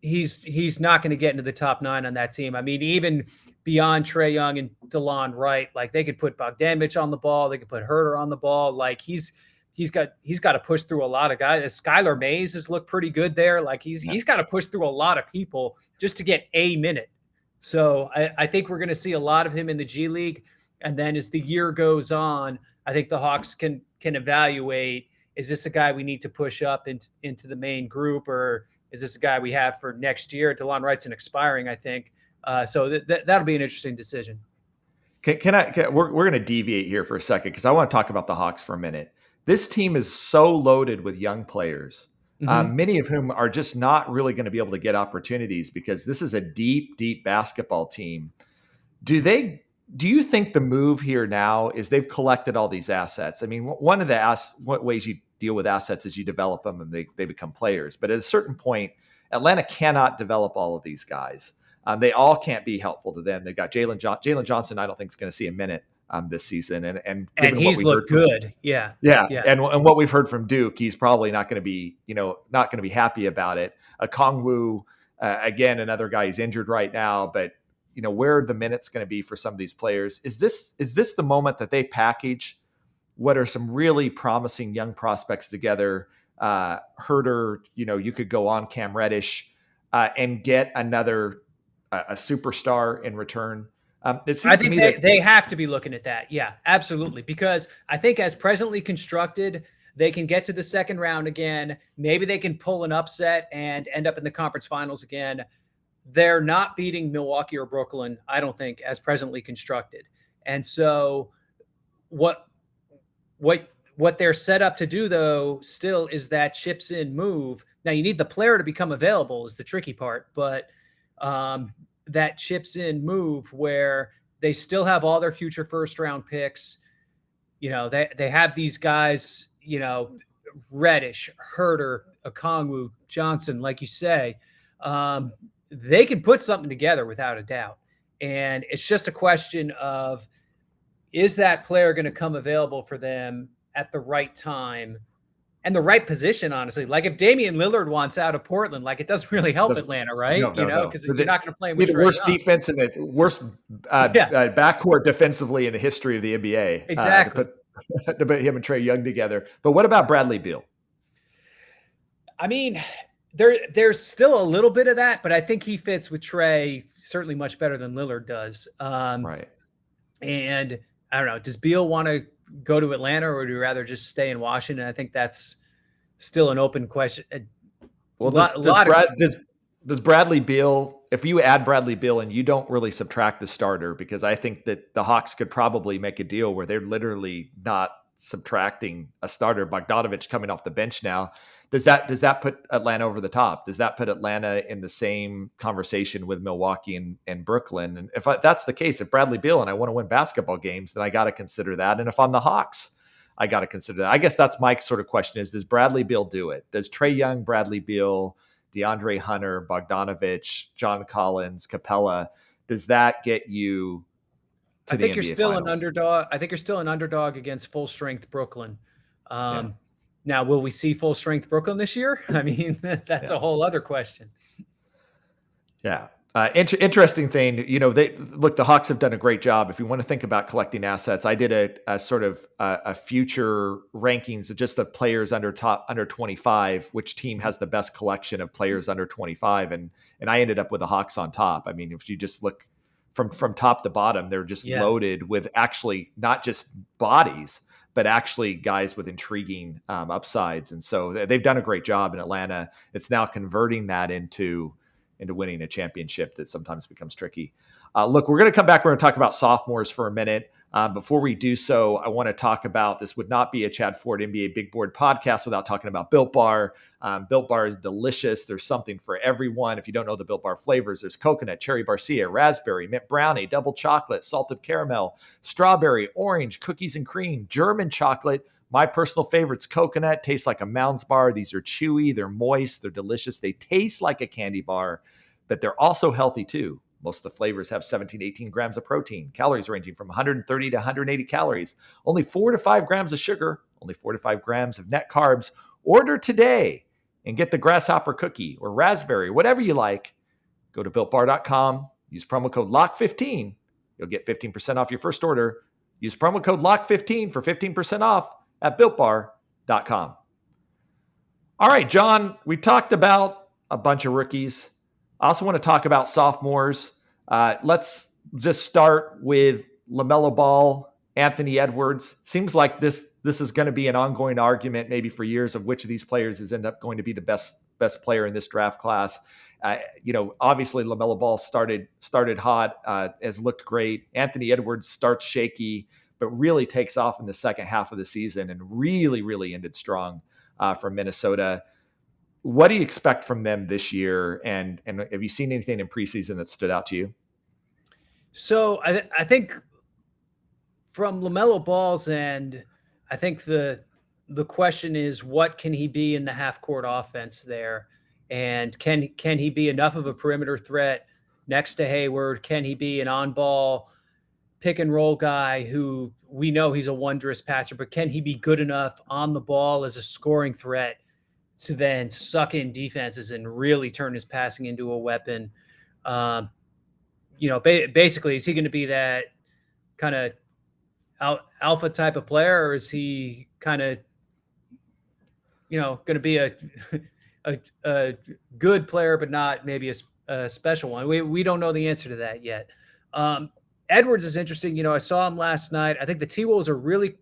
he's not going to get into the top 9 on that team. I mean, even beyond Trae Young and DeLon Wright, like they could put Bogdanovich on the ball, they could put Herter on the ball. Like he's got to push through a lot of guys. Skylar Mays has looked pretty good there. Like he's got to push through a lot of people just to get a minute. So I think we're going to see a lot of him in the G League. And then as the year goes on, I think the Hawks can evaluate, is this a guy we need to push up into the main group, or is this a guy we have for next year? DeLon Wright's an expiring, I think. So that'll be an interesting decision. We're going to deviate here for a second because I want to talk about the Hawks for a minute. This team is so loaded with young players, many of whom are just not really going to be able to get opportunities because this is a deep, deep basketball team. Do you think the move here now is they've collected all these assets? I mean, one of the what ways you deal with assets is you develop them and they become players. But at a certain point, Atlanta cannot develop all of these guys. They all can't be helpful to them. They've got Jalen Johnson. I don't think is going to see a minute this season, and he's looked good. Yeah. And what we've heard from Duke, he's probably not going to be happy about it. Okongwu, again, another guy, he's injured right now, but where are the minutes going to be for some of these players? Is this the moment that they package what are some really promising young prospects together? Herter, you could go on Cam Reddish and get another a superstar in return. It seems I think to me that they have to be looking at that. Yeah, absolutely. Because I think as presently constructed, they can get to the second round again. Maybe they can pull an upset and end up in the conference finals again. They're not beating Milwaukee or Brooklyn, I don't think, as presently constructed. And so what they're set up to do, though, still is that chips in move. Now, you need the player to become available is the tricky part, but that chips in move where they still have all their future first round picks. They have these guys, Reddish, Herter, Okongwu, Johnson, like you say. They can put something together without a doubt. And it's just a question of, is that player going to come available for them at the right time and the right position, honestly? Like if Damian Lillard wants out of Portland, like it doesn't really help Atlanta, right? No. Because you're not going to play him with the worst defense and the worst backcourt defensively in the history of the NBA. Exactly. To put him and Trae Young together. But what about Bradley Beal? I mean, there's still a little bit of that, but I think he fits with Trae certainly much better than Lillard does. Right. And I don't know, does Beal want to go to Atlanta or would you rather just stay in Washington? I think that's still an open question. Well, does Bradley Beal, if you add Bradley Beal and you don't really subtract the starter, because I think that the Hawks could probably make a deal where they're literally not subtracting a starter, Bogdanovich coming off the bench now. Does that put Atlanta over the top? Does that put Atlanta in the same conversation with Milwaukee and Brooklyn? And if that's the case, if Bradley Beal and I want to win basketball games, then I got to consider that. And if I'm the Hawks, I got to consider that. I guess that's my sort of question is, does Bradley Beal do it? Does Trae Young, Bradley Beal, DeAndre Hunter, Bogdanovich, John Collins, Capella, does that get you to the NBA you're still Finals? An underdog. I think you're still an underdog against full strength Brooklyn. Now, will we see full strength Brooklyn this year? I mean, that's a whole other question. Yeah. Interesting thing, the Hawks have done a great job. If you want to think about collecting assets, I did a sort of a future rankings of just the players under 25, which team has the best collection of players under 25. And I ended up with the Hawks on top. I mean, if you just look from top to bottom, they're just loaded with actually not just bodies, but actually guys with intriguing upsides. And so they've done a great job in Atlanta. It's now converting that into into winning a championship that sometimes becomes tricky. Look, we're going to come back. We're going to talk about sophomores for a minute. Before we do so, I want to talk about, this would not be a Chad Ford NBA Big Board podcast without talking about Built Bar. Built Bar is delicious. There's something for everyone. If you don't know the Built Bar flavors, there's coconut, cherry barcia, raspberry, mint brownie, double chocolate, salted caramel, strawberry, orange, cookies and cream, German chocolate. My personal favorite's coconut. Tastes like a Mounds bar. These are chewy. They're moist. They're delicious. They taste like a candy bar, but they're also healthy too. Most of the flavors have 17 to 18 grams of protein, calories ranging from 130 to 180 calories, only 4 to 5 grams of sugar, only 4 to 5 grams of net carbs. Order today and get the grasshopper cookie or raspberry, whatever you like. Go to BuiltBar.com, use promo code LOCK15. You'll get 15% off your first order. Use promo code LOCK15 for 15% off at BuiltBar.com. All right, John, we talked about a bunch of rookies. I also want to talk about sophomores. Let's just start with LaMelo Ball, Anthony Edwards. Seems like this is going to be an ongoing argument, maybe for years, of which of these players is end up going to be the best player in this draft class. Obviously LaMelo Ball started hot, has looked great. Anthony Edwards starts shaky, but really takes off in the second half of the season and really, really ended strong for Minnesota. What do you expect from them this year? And have you seen anything in preseason that stood out to you? So I think from LaMelo Ball's end, I think the question is, what can he be in the half court offense there? And can he be enough of a perimeter threat next to Hayward? Can he be an on-ball pick and roll guy who we know he's a wondrous passer, but can he be good enough on the ball as a scoring threat to then suck in defenses and really turn his passing into a weapon? Basically, is he going to be that kind of alpha type of player, or is he kind of, going to be a good player, but not maybe a special one? We don't know the answer to that yet. Edwards is interesting. I saw him last night. I think the T-Wolves are really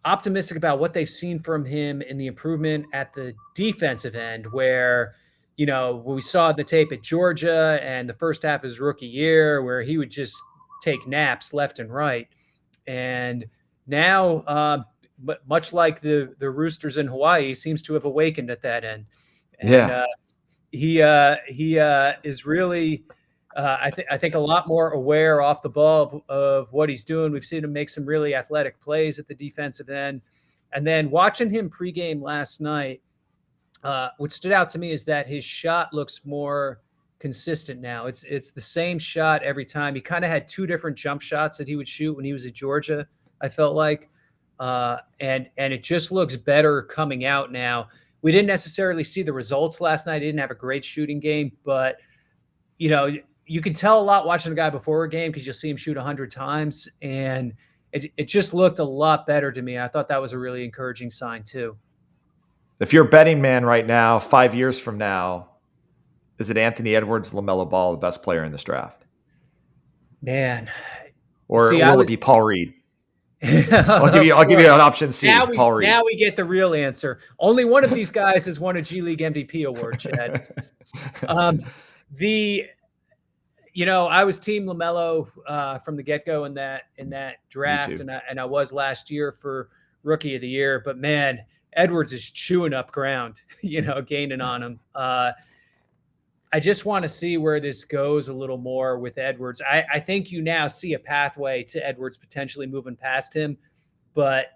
optimistic about what they've seen from him in the improvement at the defensive end, where, we saw the tape at Georgia and the first half of his rookie year where he would just take naps left and right. And now, but much like the Roosters in Hawaii, he seems to have awakened at that end. And he is really, I think a lot more aware off the ball of what he's doing. We've seen him make some really athletic plays at the defensive end. And then watching him pregame last night, what stood out to me is that his shot looks more consistent now. It's the same shot every time. He kind of had two different jump shots that he would shoot when he was at Georgia, I felt like. And it just looks better coming out now. We didn't necessarily see the results last night. He didn't have a great shooting game, but you can tell a lot watching a guy before a game because you'll see him shoot 100 times, and it just looked a lot better to me. I thought that was a really encouraging sign too. If you're a betting man right now, 5 years from now, is it Anthony Edwards, LaMelo Ball, the best player in this draft? Man. Or will it be Paul Reed? I'll give you an option C. Paul Reed. Now we get the real answer. Only one of these guys has won a G League MVP award, Chad. I was team LaMelo from the get-go in that draft, and I was last year for Rookie of the Year. But man, Edwards is chewing up ground, gaining on him. I just want to see where this goes a little more with Edwards. I think you now see a pathway to Edwards potentially moving past him, but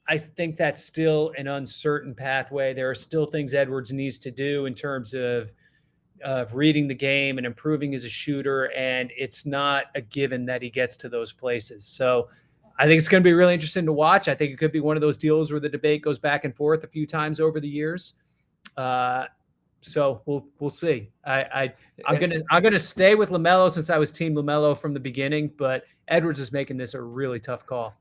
I think that's still an uncertain pathway. There are still things Edwards needs to do in terms of reading the game and improving as a shooter, and it's not a given that he gets to those places. So I think it's going to be really interesting to watch. I think it could be one of those deals where the debate goes back and forth a few times over the years. So we'll see. I'm gonna stay with LaMelo since I was team LaMelo from the beginning, but Edwards is making this a really tough call.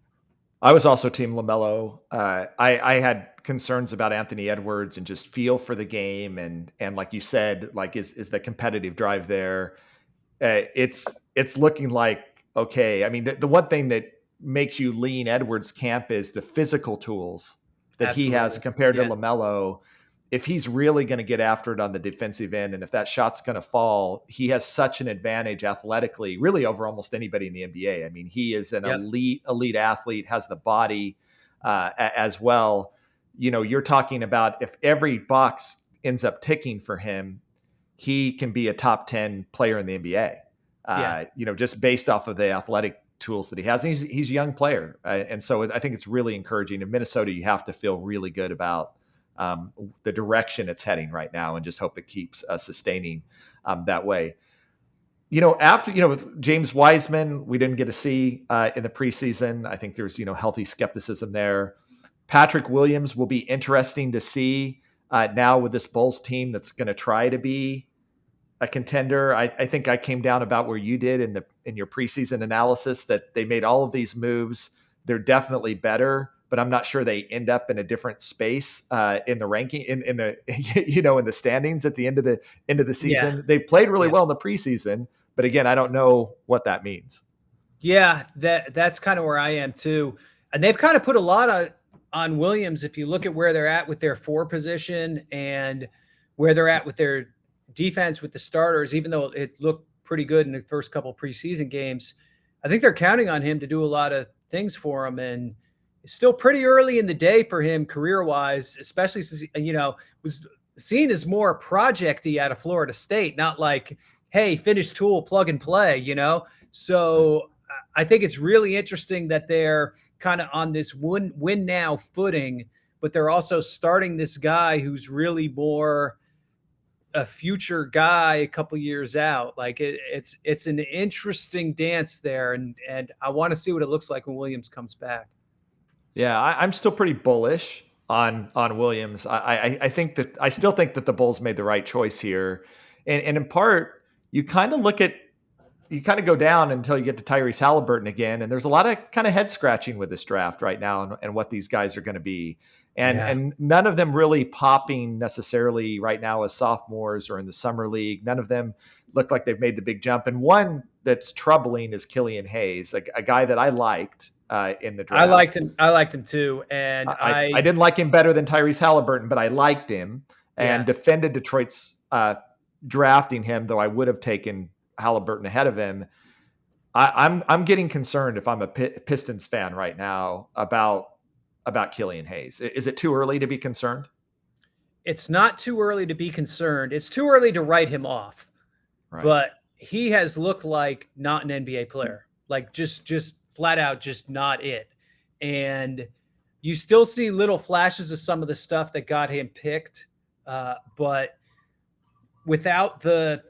I was also team LaMelo. I had concerns about Anthony Edwards and just feel for the game, and like you said, like is the competitive drive there? It's looking like okay. I mean, the one thing that makes you lean Edwards' camp is the physical tools that he has compared to LaMelo. if he's really going to get after it on the defensive end, and if that shot's going to fall, he has such an advantage athletically, really over almost anybody in the NBA. I mean, he is an elite athlete, has the body as well. You're talking about if every box ends up ticking for him, he can be a top 10 player in the NBA. Just based off of the athletic tools that he has. And he's a young player. And so I think it's really encouraging. In Minnesota, you have to feel really good about the direction it's heading right now, and just hope it keeps sustaining that way. After, with James Wiseman, we didn't get to see in the preseason. I think there's, healthy skepticism there. Patrick Williams will be interesting to see now with this Bulls team that's going to try to be a contender. I think I came down about where you did in your preseason analysis, that they made all of these moves. They're definitely better, but I'm not sure they end up in a different space in the ranking in the in the standings at the end of the season. Yeah. They played really well in the preseason, but again, I don't know what that means. Yeah, that's kind of where I am too. And they've kind of put a lot on Williams. If you look at where they're at with their 4 position and where they're at with their defense with the starters, even though it looked pretty good in the first couple preseason games, I think they're counting on him to do a lot of things for him. And it's still pretty early in the day for him career-wise, especially since, was seen as more project-y out of Florida State, not like, hey, finish tool, plug and play, So I think it's really interesting that they're kind of on this win now footing, but they're also starting this guy who's really more a future guy a couple years out. Like it's an interesting dance there, and I want to see what it looks like when Williams comes back. Yeah, I'm still pretty bullish on Williams. I think that I still think that the Bulls made the right choice here, and in part, you kind of go down until you get to Tyrese Haliburton again, and there's a lot of kind of head scratching with this draft right now and what these guys are going to be. And none of them really popping necessarily right now as sophomores or in the summer league. None of them look like they've made the big jump. And one that's troubling is Killian Hayes, a guy that I liked in the draft. I liked him too. And I didn't like him better than Tyrese Haliburton, but I liked him and defended Detroit's drafting him, though I would have taken Haliburton ahead of him. I'm getting concerned if I'm a Pistons fan right now about Killian Hayes. Is it too early to be concerned? It's not too early to be concerned. It's too early to write him off. Right. But he has looked like not an NBA player, like just flat out, just not it. And you still see little flashes of some of the stuff that got him picked. But without the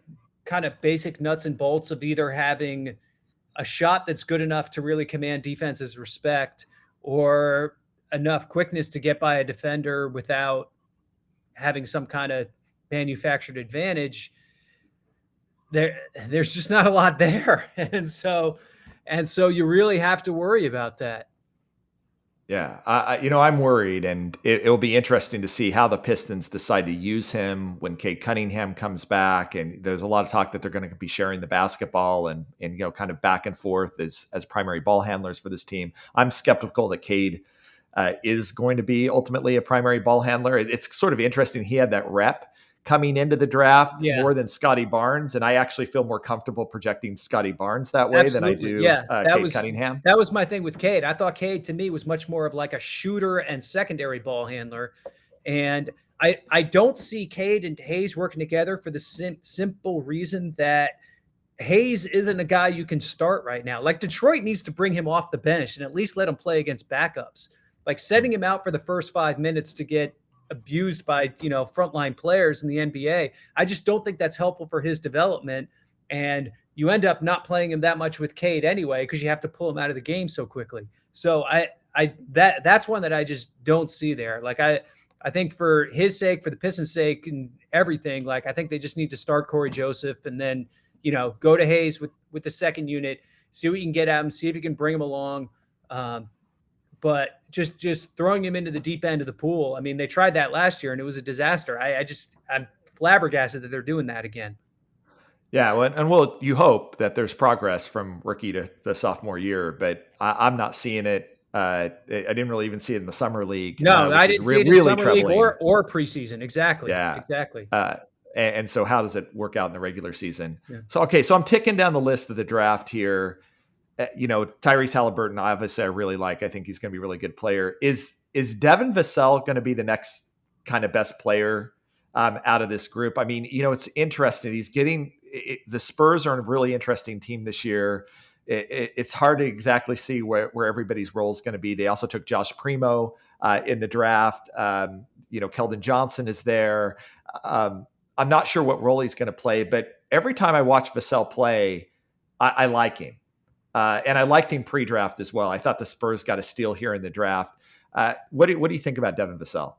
kind of basic nuts and bolts of either having a shot that's good enough to really command defense's respect, or enough quickness to get by a defender without having some kind of manufactured advantage, there's just not a lot there. And so you really have to worry about that. Yeah. I'm worried, and it'll be interesting to see how the Pistons decide to use him when Cade Cunningham comes back. And there's a lot of talk that they're going to be sharing the basketball and kind of back and forth as primary ball handlers for this team. I'm skeptical that Cade is going to be ultimately a primary ball handler. It's sort of interesting. He had that rep coming into the draft more than Scottie Barnes, and I actually feel more comfortable projecting Scottie Barnes that way than I do Cade Cunningham. That was my thing with Cade. I thought Cade, to me, was much more of like a shooter and secondary ball handler, and I don't see Cade and Hayes working together for the simple reason that Hayes isn't a guy you can start right now. Like, Detroit needs to bring him off the bench and at least let him play against backups. Like, setting him out for the first 5 minutes to get abused by, frontline players in the NBA, I just don't think that's helpful for his development. And you end up not playing him that much with Cade anyway, because you have to pull him out of the game so quickly. So that's one that I just don't see there. Like, I think for his sake, for the Pistons' sake and everything, like, I think they just need to start Corey Joseph and then, go to Hayes with the second unit, see what you can get at him, see if you can bring him along. But just throwing him into the deep end of the pool. I mean, they tried that last year and it was a disaster. I'm flabbergasted that they're doing that again. Yeah, and you hope that there's progress from rookie to the sophomore year, but I'm not seeing it. I didn't really even see it in the summer league. No, I which didn't is see it in really summer league troubling. or preseason. Exactly. Yeah. Exactly. And so how does it work out in the regular season? Yeah. So, okay. So I'm ticking down the list of the draft here. Tyrese Haliburton, obviously I really like. I think he's going to be a really good player. Is Devin Vassell going to be the next kind of best player out of this group? I mean, it's interesting. He's getting the Spurs are a really interesting team this year. It's hard to exactly see where everybody's role is going to be. They also took Josh Primo in the draft. Keldon Johnson is there. I'm not sure what role he's going to play, but every time I watch Vassell play, I like him. And I liked him pre-draft as well. I thought the Spurs got a steal here in the draft. What do you think about Devin Vassell?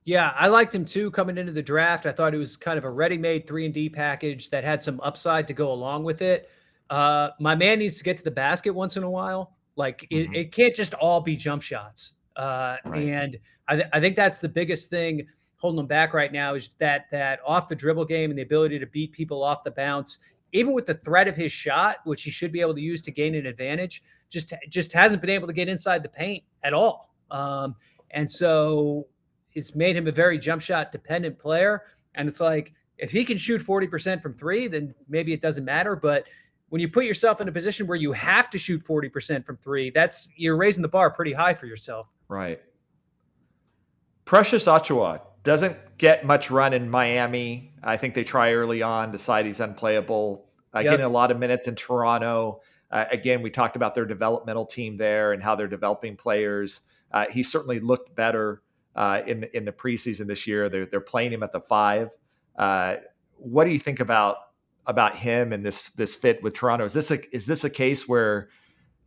Yeah, I liked him too coming into the draft. I thought it was kind of a ready-made 3-and-D package that had some upside to go along with it. My man needs to get to the basket once in a while. Like it can't just all be jump shots. Right. And I think that's the biggest thing holding him back right now is that off the dribble game and the ability to beat people off the bounce. Even with the threat of his shot, which he should be able to use to gain an advantage, just hasn't been able to get inside the paint at all. And so it's made him a very jump shot dependent player. And it's like, if he can shoot 40% from three, then maybe it doesn't matter. But when you put yourself in a position where you have to shoot 40% from three, you're raising the bar pretty high for yourself. Right. Precious Achiuwa doesn't get much run in Miami. I think they try early on, decide he's unplayable. Getting a lot of minutes in Toronto. Again, we talked about their developmental team there and how they're developing players. He certainly looked better in the preseason this year. They're playing him at the 5. What do you think about him and this fit with Toronto? Is this a case where,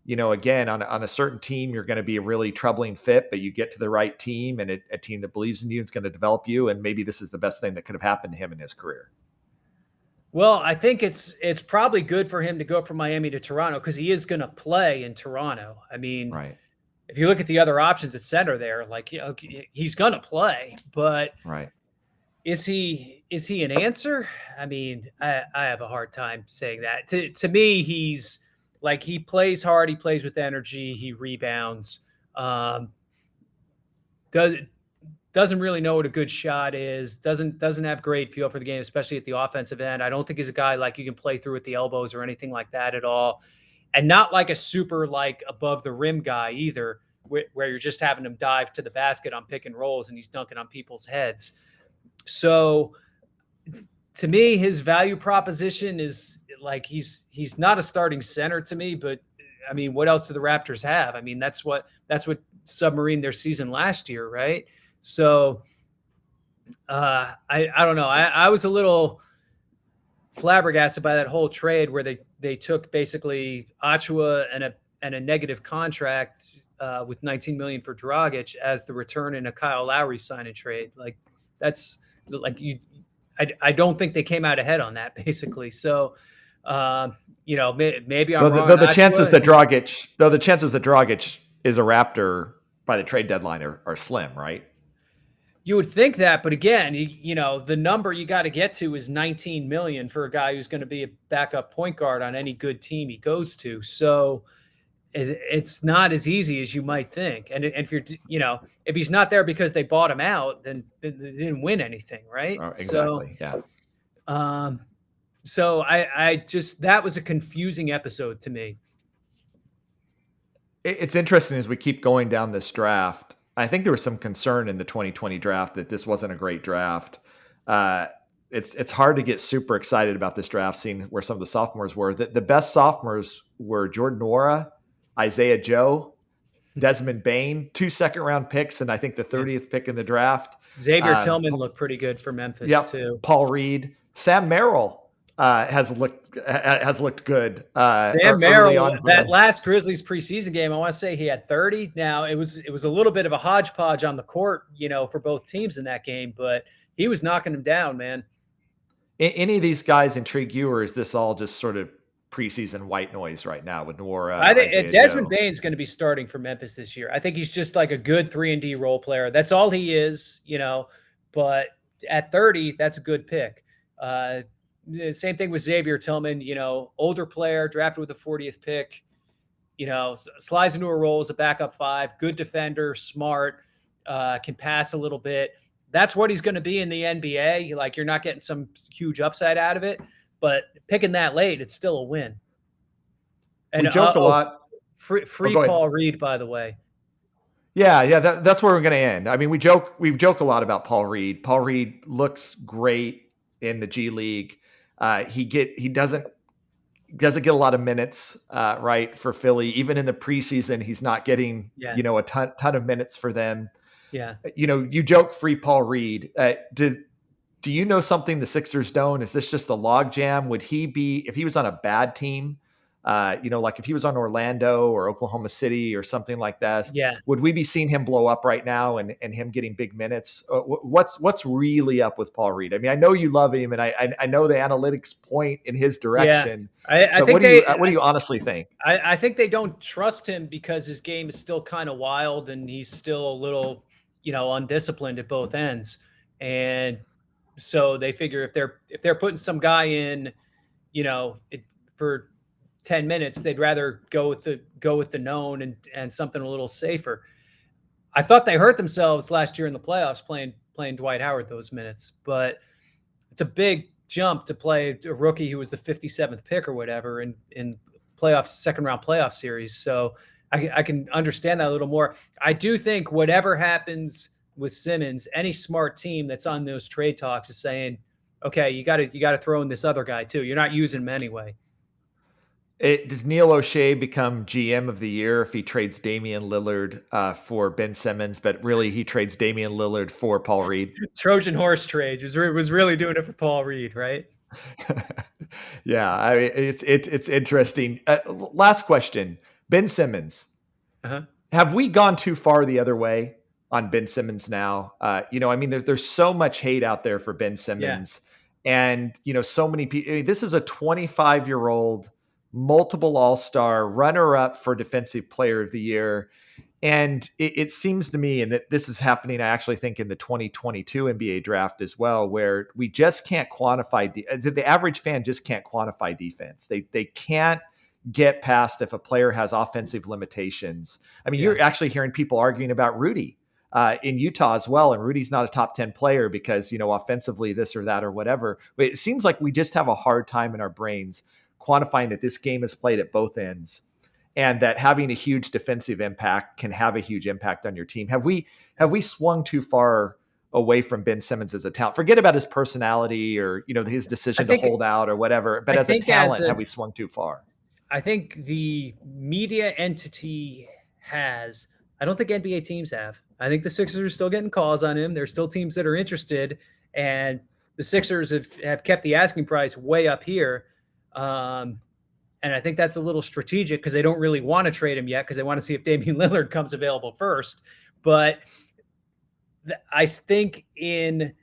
again, on a certain team, you're going to be a really troubling fit, but you get to the right team and a team that believes in you is going to develop you. And maybe this is the best thing that could have happened to him in his career. Well, I think it's probably good for him to go from Miami to Toronto because he is going to play in Toronto. I mean, right. If you look at the other options at center there, like he's going to play, but right. Is he an answer? I mean, I have a hard time saying that. To me, he's like, he plays hard, he plays with energy, he rebounds. Doesn't really know what a good shot is. Doesn't have great feel for the game, especially at the offensive end. I don't think he's a guy like you can play through with the elbows or anything like that at all. And not like a super like above the rim guy either, where you're just having him dive to the basket on pick and rolls and he's dunking on people's heads. So to me, his value proposition is like, he's not a starting center to me, but I mean, what else do the Raptors have? I mean, that's what submarined their season last year. Right. So I don't know. I was a little flabbergasted by that whole trade where they took basically Achiuwa and a negative contract with $19 million for Dragic as the return in a Kyle Lowry sign and trade. Like that's like I don't think they came out ahead on that basically. So maybe I'm wrong. Though the chances that Dragic is a Raptor by the trade deadline are slim, right? You would think that, but again, the number you got to get to is 19 million for a guy who's going to be a backup point guard on any good team he goes to. So it's not as easy as you might think. And if you're, if he's not there because they bought him out, then they didn't win anything, right? Oh, exactly. So, yeah. So I just, that was a confusing episode to me. It's interesting as we keep going down this draft. I think there was some concern in the 2020 draft that this wasn't a great draft. It's hard to get super excited about this draft, seeing where some of the sophomores were. The best sophomores were Jordan Nwora, Isaiah Joe, Desmond Bane, 2 second-round picks, and I think the 30th pick in the draft. Xavier Tillman looked pretty good for Memphis too. Paul Reed, Sam Merrill has looked good. Sam Merrill, that last Grizzlies preseason game, I want to say he had 30. Now it was a little bit of a hodgepodge on the court, for both teams in that game, but he was knocking them down, man. Any of these guys intrigue you, or is this all just sort of preseason white noise right now with Nwora? I think Desmond Bane's going to be starting for Memphis this year. I think he's just like a good 3-and-D role player. That's all he is, but at 30, that's a good pick. Same thing with Xavier Tillman, older player drafted with the 40th pick. slides into a role as a backup 5, good defender, smart, can pass a little bit. That's what he's going to be in the NBA. Like, you're not getting some huge upside out of it, but picking that late, it's still a win. And we joke a lot. Free Paul Reed, by the way. Yeah, that's where we're going to end. I mean, we joke a lot about Paul Reed. Paul Reed looks great in the G League. He doesn't get a lot of minutes, right, for Philly. Even in the preseason, he's not getting a ton of minutes for them. Yeah. You joke free Paul Reed. Do you know something the Sixers don't? Is this just a log jam? Would he be, if he was on a bad team, like if he was on Orlando or Oklahoma City or something like that, would we be seeing him blow up right now and him getting big minutes? What's really up with Paul Reed? I mean, I know you love him, and I know the analytics point in his direction. I think what do you honestly think? I think they don't trust him because his game is still kind of wild and he's still a little, undisciplined at both ends. And so they figure if they're putting some guy in, for 10 minutes, they'd rather go with the known and something a little safer. I thought they hurt themselves last year in the playoffs playing Dwight Howard those minutes, but it's a big jump to play a rookie who was the 57th pick or whatever in second round playoff series. So I can understand that a little more. I do think whatever happens with Simmons, any smart team that's on those trade talks is saying, okay, you got to throw in this other guy too. You're not using him anyway. Does Neil O'Shea become GM of the year if he trades Damian Lillard for Ben Simmons, but really he trades Damian Lillard for Paul Reed? Trojan horse trade was really doing it for Paul Reed, right? Yeah, I mean, it's interesting. Last question, Ben Simmons. Uh-huh. Have we gone too far the other way on Ben Simmons now? I mean, there's so much hate out there for Ben Simmons, and so many people. I mean, this is a 25-year-old. Multiple All-Star, runner-up for Defensive Player of the Year. And it seems to me, and that this is happening, I actually think, in the 2022 NBA draft as well, where we just can't quantify, the average fan just can't quantify defense. They can't get past if a player has offensive limitations. I mean, you're actually hearing people arguing about Rudy in Utah as well, and Rudy's not a top 10 player because, offensively this or that or whatever. But it seems like we just have a hard time in our brains quantifying that this game is played at both ends and that having a huge defensive impact can have a huge impact on your team. Have we swung too far away from Ben Simmons as a talent? Forget about his personality or, his decision to hold out or whatever, but as a talent, have we swung too far? I think the media entity has. I don't think NBA teams have. I think the Sixers are still getting calls on him. There's still teams that are interested, and the Sixers have kept the asking price way up here. And I think that's a little strategic because they don't really want to trade him yet because they want to see if Damian Lillard comes available first. But I think in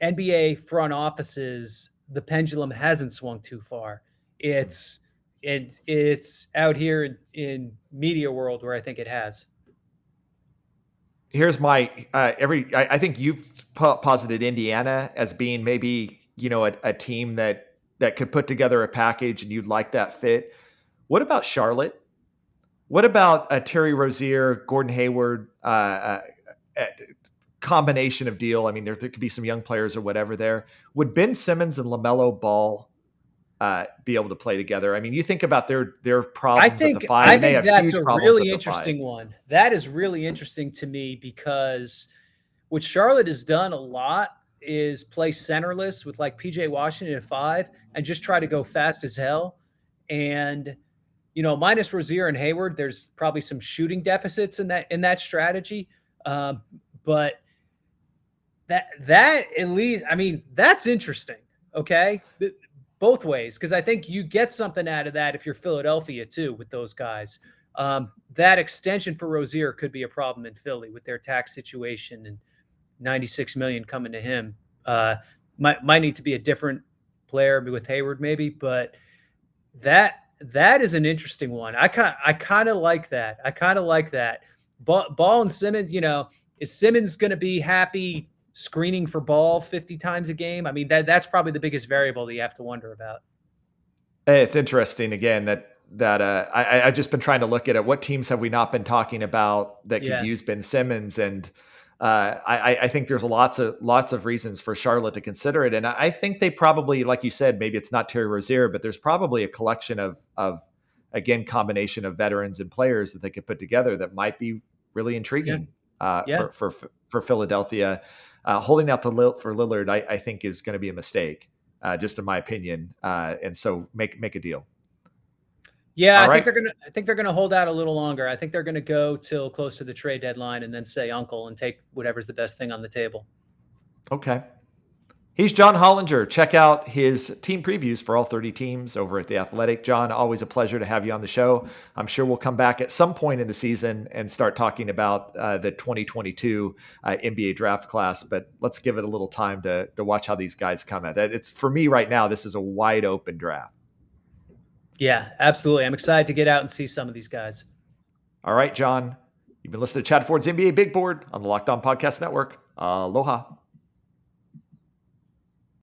NBA front offices, the pendulum hasn't swung too far. It's out here in media world where I think it has. Here's my I think you've posited Indiana as being maybe a team that could put together a package and you'd like that fit. What about Charlotte? What about Terry Rozier, Gordon Hayward, combination of deal? I mean, there could be some young players or whatever there. Would Ben Simmons and LaMelo Ball be able to play together? I mean, you think about their problems at the 5. I think that's a really interesting one. That is really interesting to me because what Charlotte has done a lot is play centerless with like PJ Washington at 5 and just try to go fast as hell. And, minus Rozier and Hayward, there's probably some shooting deficits in that strategy. But that at least, I mean, that's interesting. Okay. Both ways. Cause I think you get something out of that if you're Philadelphia too, with those guys. That extension for Rozier could be a problem in Philly with their tax situation and $96 million coming to him. Might need to be a different player with Hayward maybe, but that is an interesting one. I kind of like that. Ball and Simmons, is Simmons going to be happy screening for Ball 50 times a game? I mean, that's probably the biggest variable that you have to wonder about. It's interesting again that that I've just been trying to look at it. What teams have we not been talking about that could use Ben Simmons? And I think there's lots of reasons for Charlotte to consider it. And I think they probably, like you said, maybe it's not Terry Rozier, but there's probably a collection of again, combination of veterans and players that they could put together that might be really intriguing for Philadelphia. Holding out for Lillard, I think is going to be a mistake, just in my opinion. And so make a deal. Yeah, I think they're gonna hold out a little longer. I think they're gonna go till close to the trade deadline and then say uncle and take whatever's the best thing on the table. Okay. He's John Hollinger. Check out his team previews for all 30 teams over at The Athletic. John, always a pleasure to have you on the show. I'm sure we'll come back at some point in the season and start talking about the 2022 NBA draft class, but let's give it a little time to watch how these guys come at it. It's, for me right now, this is a wide open draft. Yeah, absolutely. I'm excited to get out and see some of these guys. All right, John. You've been listening to Chad Ford's NBA Big Board on the Locked On Podcast Network. Aloha.